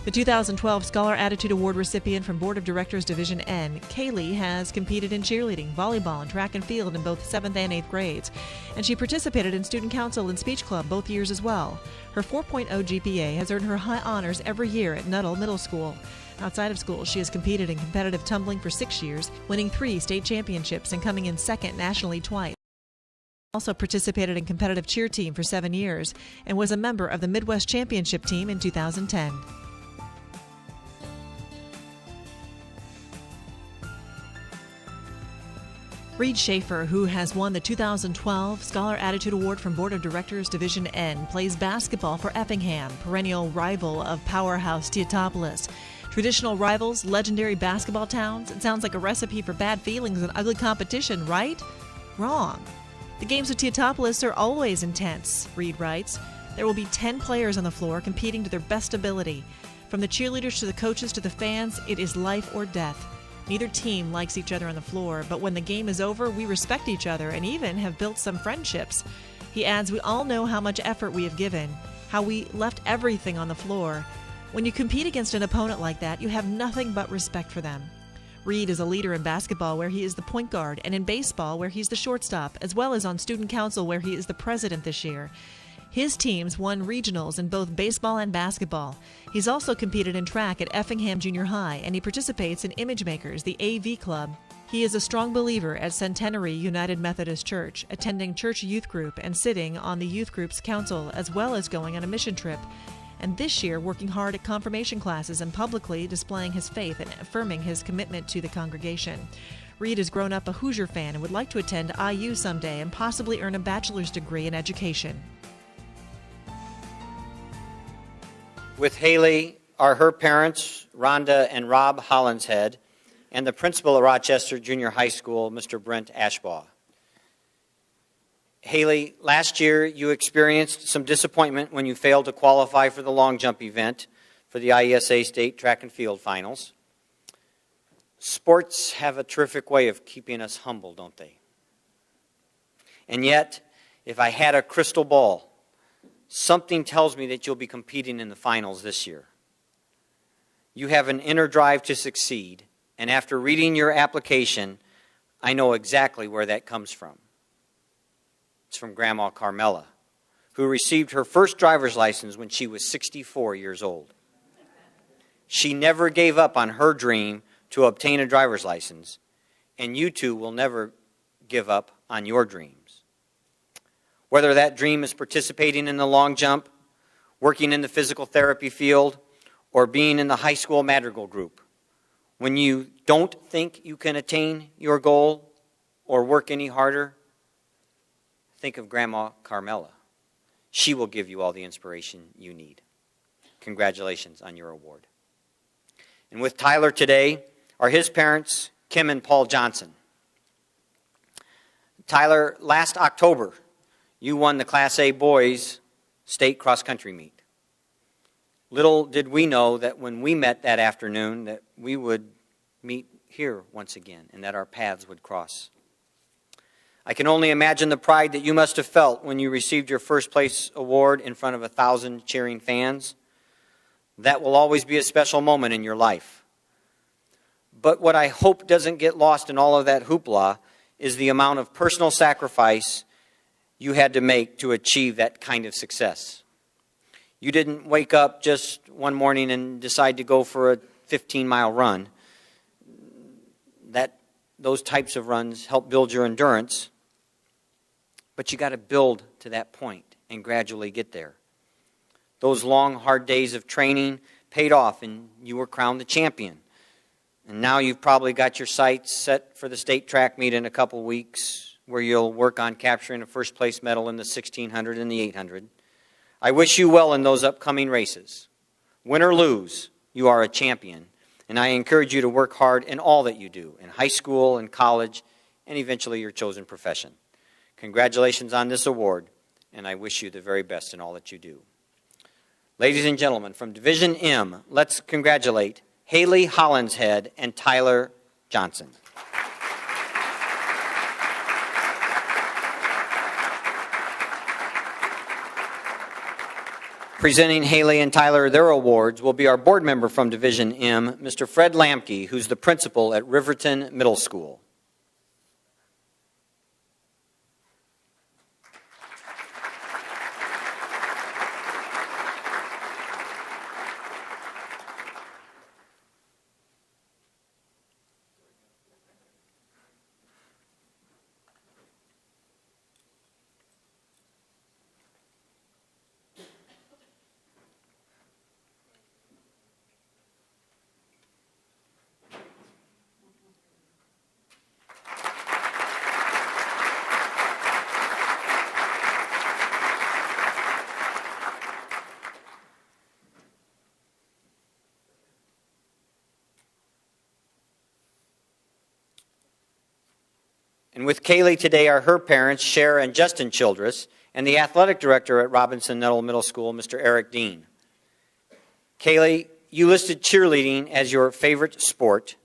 The 2012 Scholar Attitude Award recipient from Board of Directors Division N, Kaylee has competed in cheerleading, volleyball, and track and field in both 7th and 8th grades, and she participated in Student Council and Speech Club both years as well. Her 4.0 GPA has earned her high honors every year at Nuttall Middle School. Outside of school, she has competed in competitive tumbling for 6 years, winning 3 state championships and coming in 2nd nationally twice. Also participated in competitive cheer team for 7 years and was a member of the Midwest Championship team in 2010. Reed Schaefer, who has won the 2012 Scholar Attitude Award from Board of Directors Division N, plays basketball for Effingham, perennial rival of powerhouse Teotopolis. Traditional rivals, legendary basketball towns. It sounds like a recipe for bad feelings and ugly competition, right? Wrong. The games with Teotopolis are always intense, Reed writes. There will be 10 players on the floor competing to their best ability. From the cheerleaders to the coaches to the fans, it is life or death. Neither team likes each other on the floor, but when the game is over, we respect each other and even have built some friendships. He adds, we all know how much effort we have given, how we left everything on the floor. When you compete against an opponent like that, you have nothing but respect for them. Reed is a leader in basketball where he is the point guard and in baseball where he's the shortstop, as well as on student council where he is the president this year. His teams won regionals in both baseball and basketball. He's also competed in track at Effingham Junior High, and he participates in Image Makers, the AV Club. He is a strong believer at Centenary United Methodist Church, attending church youth group and sitting on the youth group's council, as well as going on a mission trip. And this year, working hard at confirmation classes and publicly displaying his faith and affirming his commitment to the congregation. Reed has grown up a Hoosier fan and would like to attend IU someday and possibly earn a bachelor's degree in education. With Haley are her parents, Rhonda and Rob Hollinshead, and the principal of Rochester Junior High School, Mr. Brent Ashbaugh. Haley, last year you experienced some disappointment when you failed to qualify for the long jump event for the IESA State Track and Field Finals. Sports have a terrific way of keeping us humble, don't they? And yet, if I had a crystal ball, something tells me that you'll be competing in the finals this year. You have an inner drive to succeed, and after reading your application, I know exactly where that comes from. It's from Grandma Carmela, who received her first driver's license when she was 64 years old. She never gave up on her dream to obtain a driver's license, and you too will never give up on your dreams. Whether that dream is participating in the long jump, working in the physical therapy field, or being in the high school madrigal group, when you don't think you can attain your goal or work any harder, think of Grandma Carmela. She will give you all the inspiration you need. Congratulations on your award. And with Tyler today are his parents, Kim and Paul Johnson. Tyler, last October, you won the Class A boys state cross-country meet. Little did we know that when we met that afternoon that we would meet here once again and that our paths would cross. I can only imagine the pride that you must have felt when you received your first place award in front of 1,000 cheering fans. That will always be a special moment in your life. But what I hope doesn't get lost in all of that hoopla is the amount of personal sacrifice you had to make to achieve that kind of success. You didn't wake up just one morning and decide to go for a 15-mile run. Those types of runs help build your endurance, but you got to build to that point and gradually get there. Those long, hard days of training paid off, and you were crowned the champion. And now you've probably got your sights set for the state track meet in a couple weeks, where you'll work on capturing a first-place medal in the 1600 and the 800. I wish you well in those upcoming races. Win or lose, you are a champion. And I encourage you to work hard in all that you do, in high school, in college, and eventually your chosen profession. Congratulations on this award, and I wish you the very best in all that you do. Ladies and gentlemen, from Division M, let's congratulate Haley Hollinshead and Tyler Johnson. Presenting Haley and Tyler their awards will be our board member from Division M, Mr. Fred Lamke, who's the principal at Riverton Middle School. And with Kaylee today are her parents, Cher and Justin Childress, and the athletic director at Robinson Nettle Middle School, Mr. Eric Dean. Kaylee, you listed cheerleading as your favorite sport,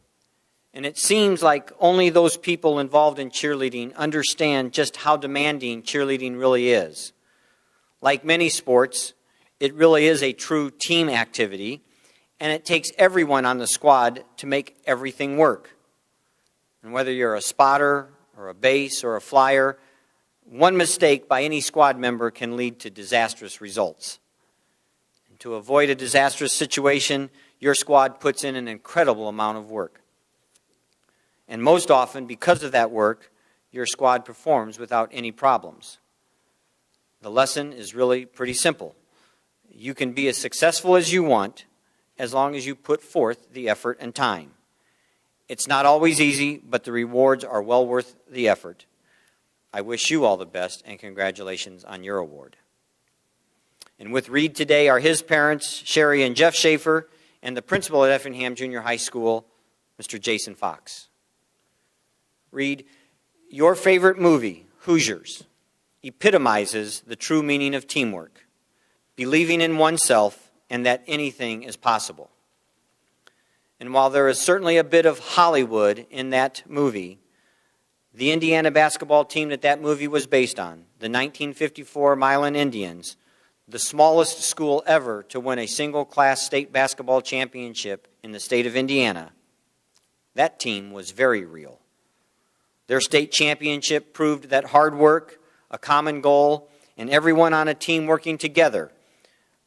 and it seems like only those people involved in cheerleading understand just how demanding cheerleading really is. Like many sports, it really is a true team activity, and it takes everyone on the squad to make everything work. And whether you're a spotter or a base or a flyer, one mistake by any squad member can lead to disastrous results. And to avoid a disastrous situation, your squad puts in an incredible amount of work. And most often, because of that work, your squad performs without any problems. The lesson is really pretty simple. You can be as successful as you want as long as you put forth the effort and time. It's not always easy, but the rewards are well worth the effort. I wish you all the best, and congratulations on your award. And with Reed today are his parents, Sherry and Jeff Schaefer, and the principal at Effingham Junior High School, Mr. Jason Fox. Reed, your favorite movie, Hoosiers, epitomizes the true meaning of teamwork, believing in oneself and that anything is possible. And while there is certainly a bit of Hollywood in that movie, the Indiana basketball team that movie was based on, the 1954 Milan Indians, the smallest school ever to win a single-class state basketball championship in the state of Indiana, that team was very real. Their state championship proved that hard work, a common goal, and everyone on a team working together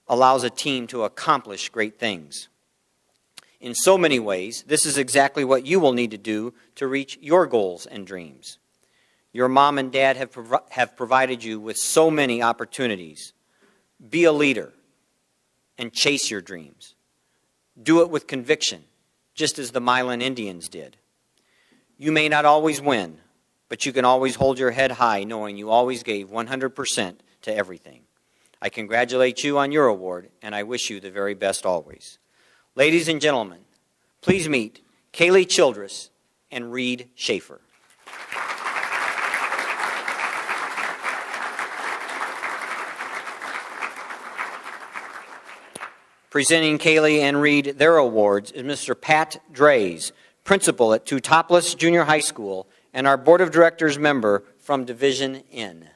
allows a team to accomplish great things. In so many ways, this is exactly what you will need to do to reach your goals and dreams. Your mom and dad have provided you with so many opportunities. Be a leader and chase your dreams. Do it with conviction, just as the Milan Indians did. You may not always win, but you can always hold your head high knowing you always gave 100% to everything. I congratulate you on your award, and I wish you the very best always. Ladies and gentlemen, please meet Kaylee Childress and Reed Schaefer. Presenting Kaylee and Reed their awards is Mr. Pat Drays, principal at Teutopolis Junior High School and our Board of Directors member from Division N.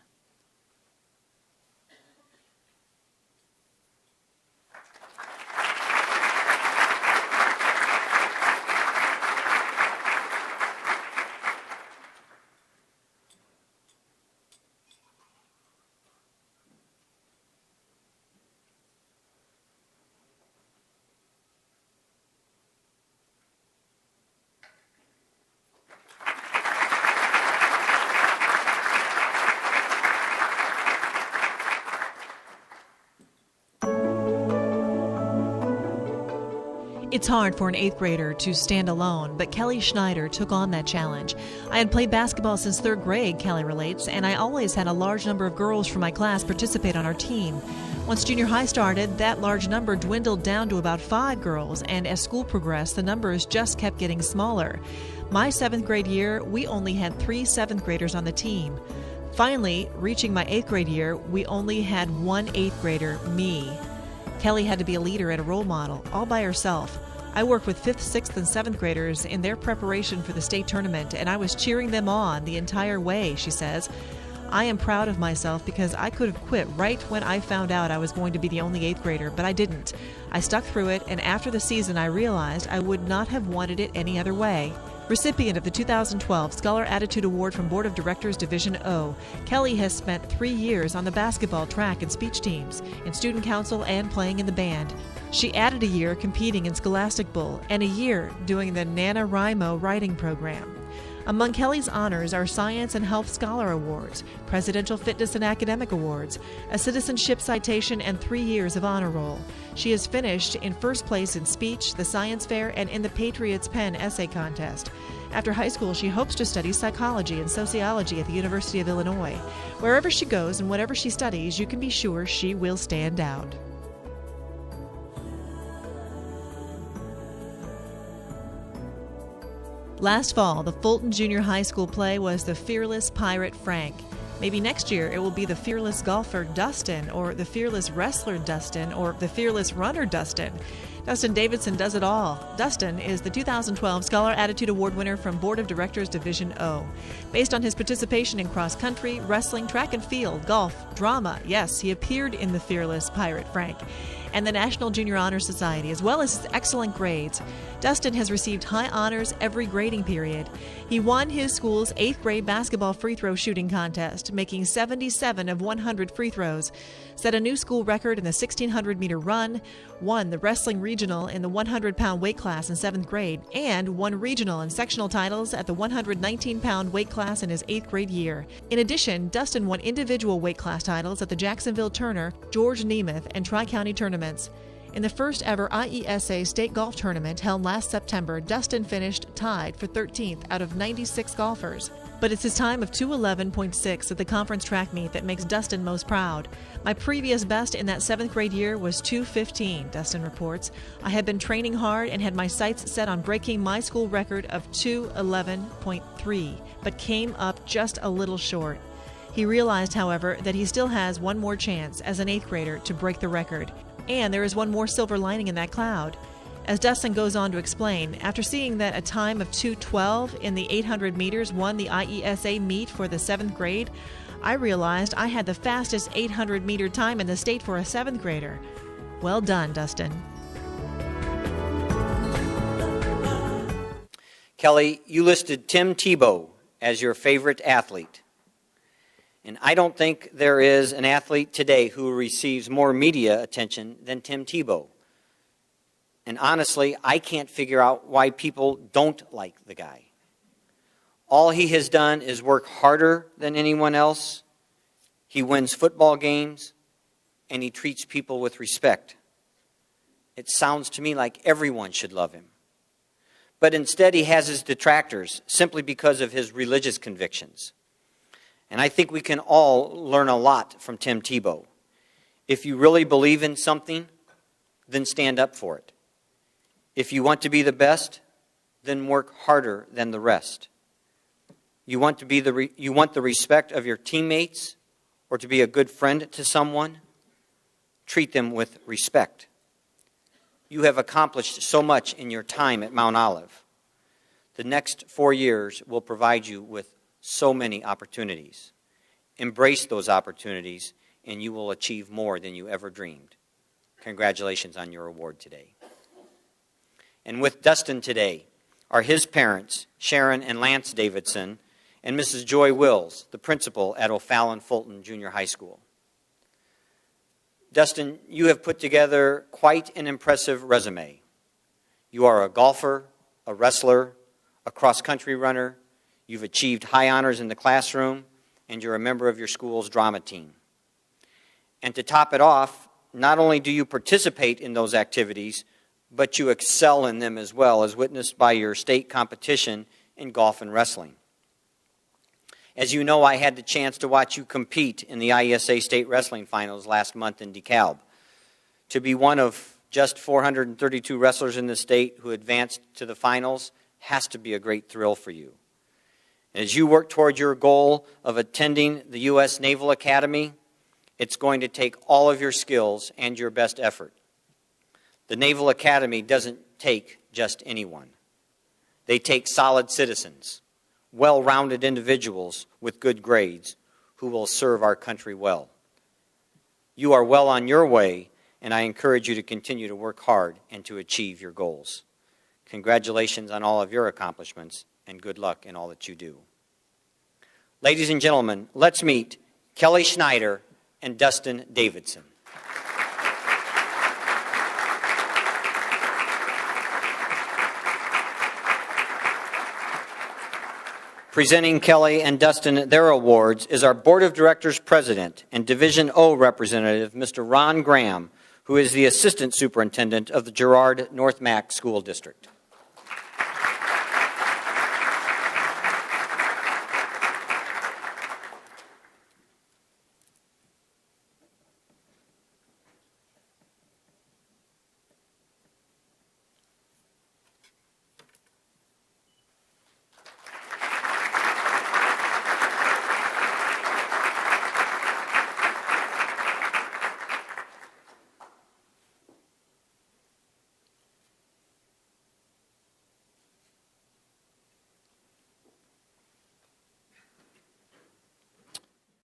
It's hard for an 8th grader to stand alone, but Kelly Schneider took on that challenge. I had played basketball since 3rd grade, Kelly relates, and I always had a large number of girls from my class participate on our team. Once junior high started, that large number dwindled down to about 5 girls, and as school progressed, the numbers just kept getting smaller. My 7th grade year, we only had 3 7th graders on the team. Finally, reaching my 8th grade year, we only had 1 8th grader, me. Kelly had to be a leader and a role model, all by herself. I worked with 5th, 6th, and 7th graders in their preparation for the state tournament, and I was cheering them on the entire way, she says. I am proud of myself because I could have quit right when I found out I was going to be the only 8th grader, but I didn't. I stuck through it, and after the season I realized I would not have wanted it any other way. Recipient of the 2012 Scholar Attitude Award from Board of Directors Division O, Kelly has spent 3 years on the basketball, track, and speech teams, in student council, and playing in the band. She added a year competing in Scholastic Bowl and a year doing the NaNoWriMo writing program. Among Kelly's honors are Science and Health Scholar Awards, Presidential Fitness and Academic Awards, a citizenship citation, and 3 years of honor roll. She has finished in first place in speech, the science fair, and in the Patriots Pen essay contest. After high school, she hopes to study psychology and sociology at the University of Illinois. Wherever she goes and whatever she studies, you can be sure she will stand out. Last fall, the Fulton Junior High School play was The Fearless Pirate Frank. Maybe next year it will be The Fearless Golfer Dustin, or The Fearless Wrestler Dustin, or The Fearless Runner Dustin. Dustin Davidson does it all. Dustin is the 2012 Scholar Attitude Award winner from Board of Directors Division O. Based on his participation in cross country, wrestling, track and field, golf, drama, yes, he appeared in The Fearless Pirate Frank. and the National Junior Honor Society, as well as his excellent grades. Dustin has received high honors every grading period. He won his school's 8th grade basketball free throw shooting contest, making 77 of 100 free throws, set a new school record in the 1,600-meter run, won the wrestling regional in the 100-pound weight class in 7th grade, and won regional and sectional titles at the 119-pound weight class in his 8th grade year. In addition, Dustin won individual weight class titles at the Jacksonville Turner, George Nemeth, and Tri-County tournaments. In the first ever IESA state golf tournament held last September, Dustin finished tied for 13th out of 96 golfers. But it's his time of 2:11.6 at the conference track meet that makes Dustin most proud. My previous best in that 7th grade year was 2:15, Dustin reports. I had been training hard and had my sights set on breaking my school record of 2:11.3, but came up just a little short. He realized, however, that he still has one more chance as an 8th grader to break the record. And there is one more silver lining in that cloud. As Dustin goes on to explain, after seeing that a time of 2:12 in the 800 meters won the IESA meet for the 7th grade, I realized I had the fastest 800-meter time in the state for a 7th grader. Well done, Dustin. Kelly, you listed Tim Tebow as your favorite athlete. And I don't think there is an athlete today who receives more media attention than Tim Tebow. And honestly, I can't figure out why people don't like the guy. All he has done is work harder than anyone else. He wins football games, and he treats people with respect. It sounds to me like everyone should love him. But instead, he has his detractors simply because of his religious convictions. And I think we can all learn a lot from Tim Tebow. If you really believe in something, then stand up for it. If you want to be the best, then work harder than the rest. You want the respect of your teammates or to be a good friend to someone? Treat them with respect. You have accomplished so much in your time at Mount Olive. The next 4 years will provide you with so many opportunities. Embrace those opportunities, and you will achieve more than you ever dreamed. Congratulations on your award today. And with Dustin today are his parents, Sharon and Lance Davidson, and Mrs. Joy Wills, the principal at O'Fallon Fulton Junior High School. Dustin, you have put together quite an impressive resume. You are a golfer, a wrestler, a cross-country runner. You've achieved high honors in the classroom, and you're a member of your school's drama team. And to top it off, not only do you participate in those activities, but you excel in them as well, as witnessed by your state competition in golf and wrestling. As you know, I had the chance to watch you compete in the IESA State Wrestling Finals last month in DeKalb. To be one of just 432 wrestlers in the state who advanced to the finals has to be a great thrill for you. As you work toward your goal of attending the U.S. Naval Academy, it's going to take all of your skills and your best effort. The Naval Academy doesn't take just anyone. They take solid citizens, well-rounded individuals with good grades who will serve our country well. You are well on your way, and I encourage you to continue to work hard and to achieve your goals. Congratulations on all of your accomplishments, and good luck in all that you do. Ladies and gentlemen, let's meet Kelly Schneider and Dustin Davidson. Presenting Kelly and Dustin their awards is our Board of Directors President and Division O Representative, Mr. Ron Graham, who is the Assistant Superintendent of the Girard North Mac School District.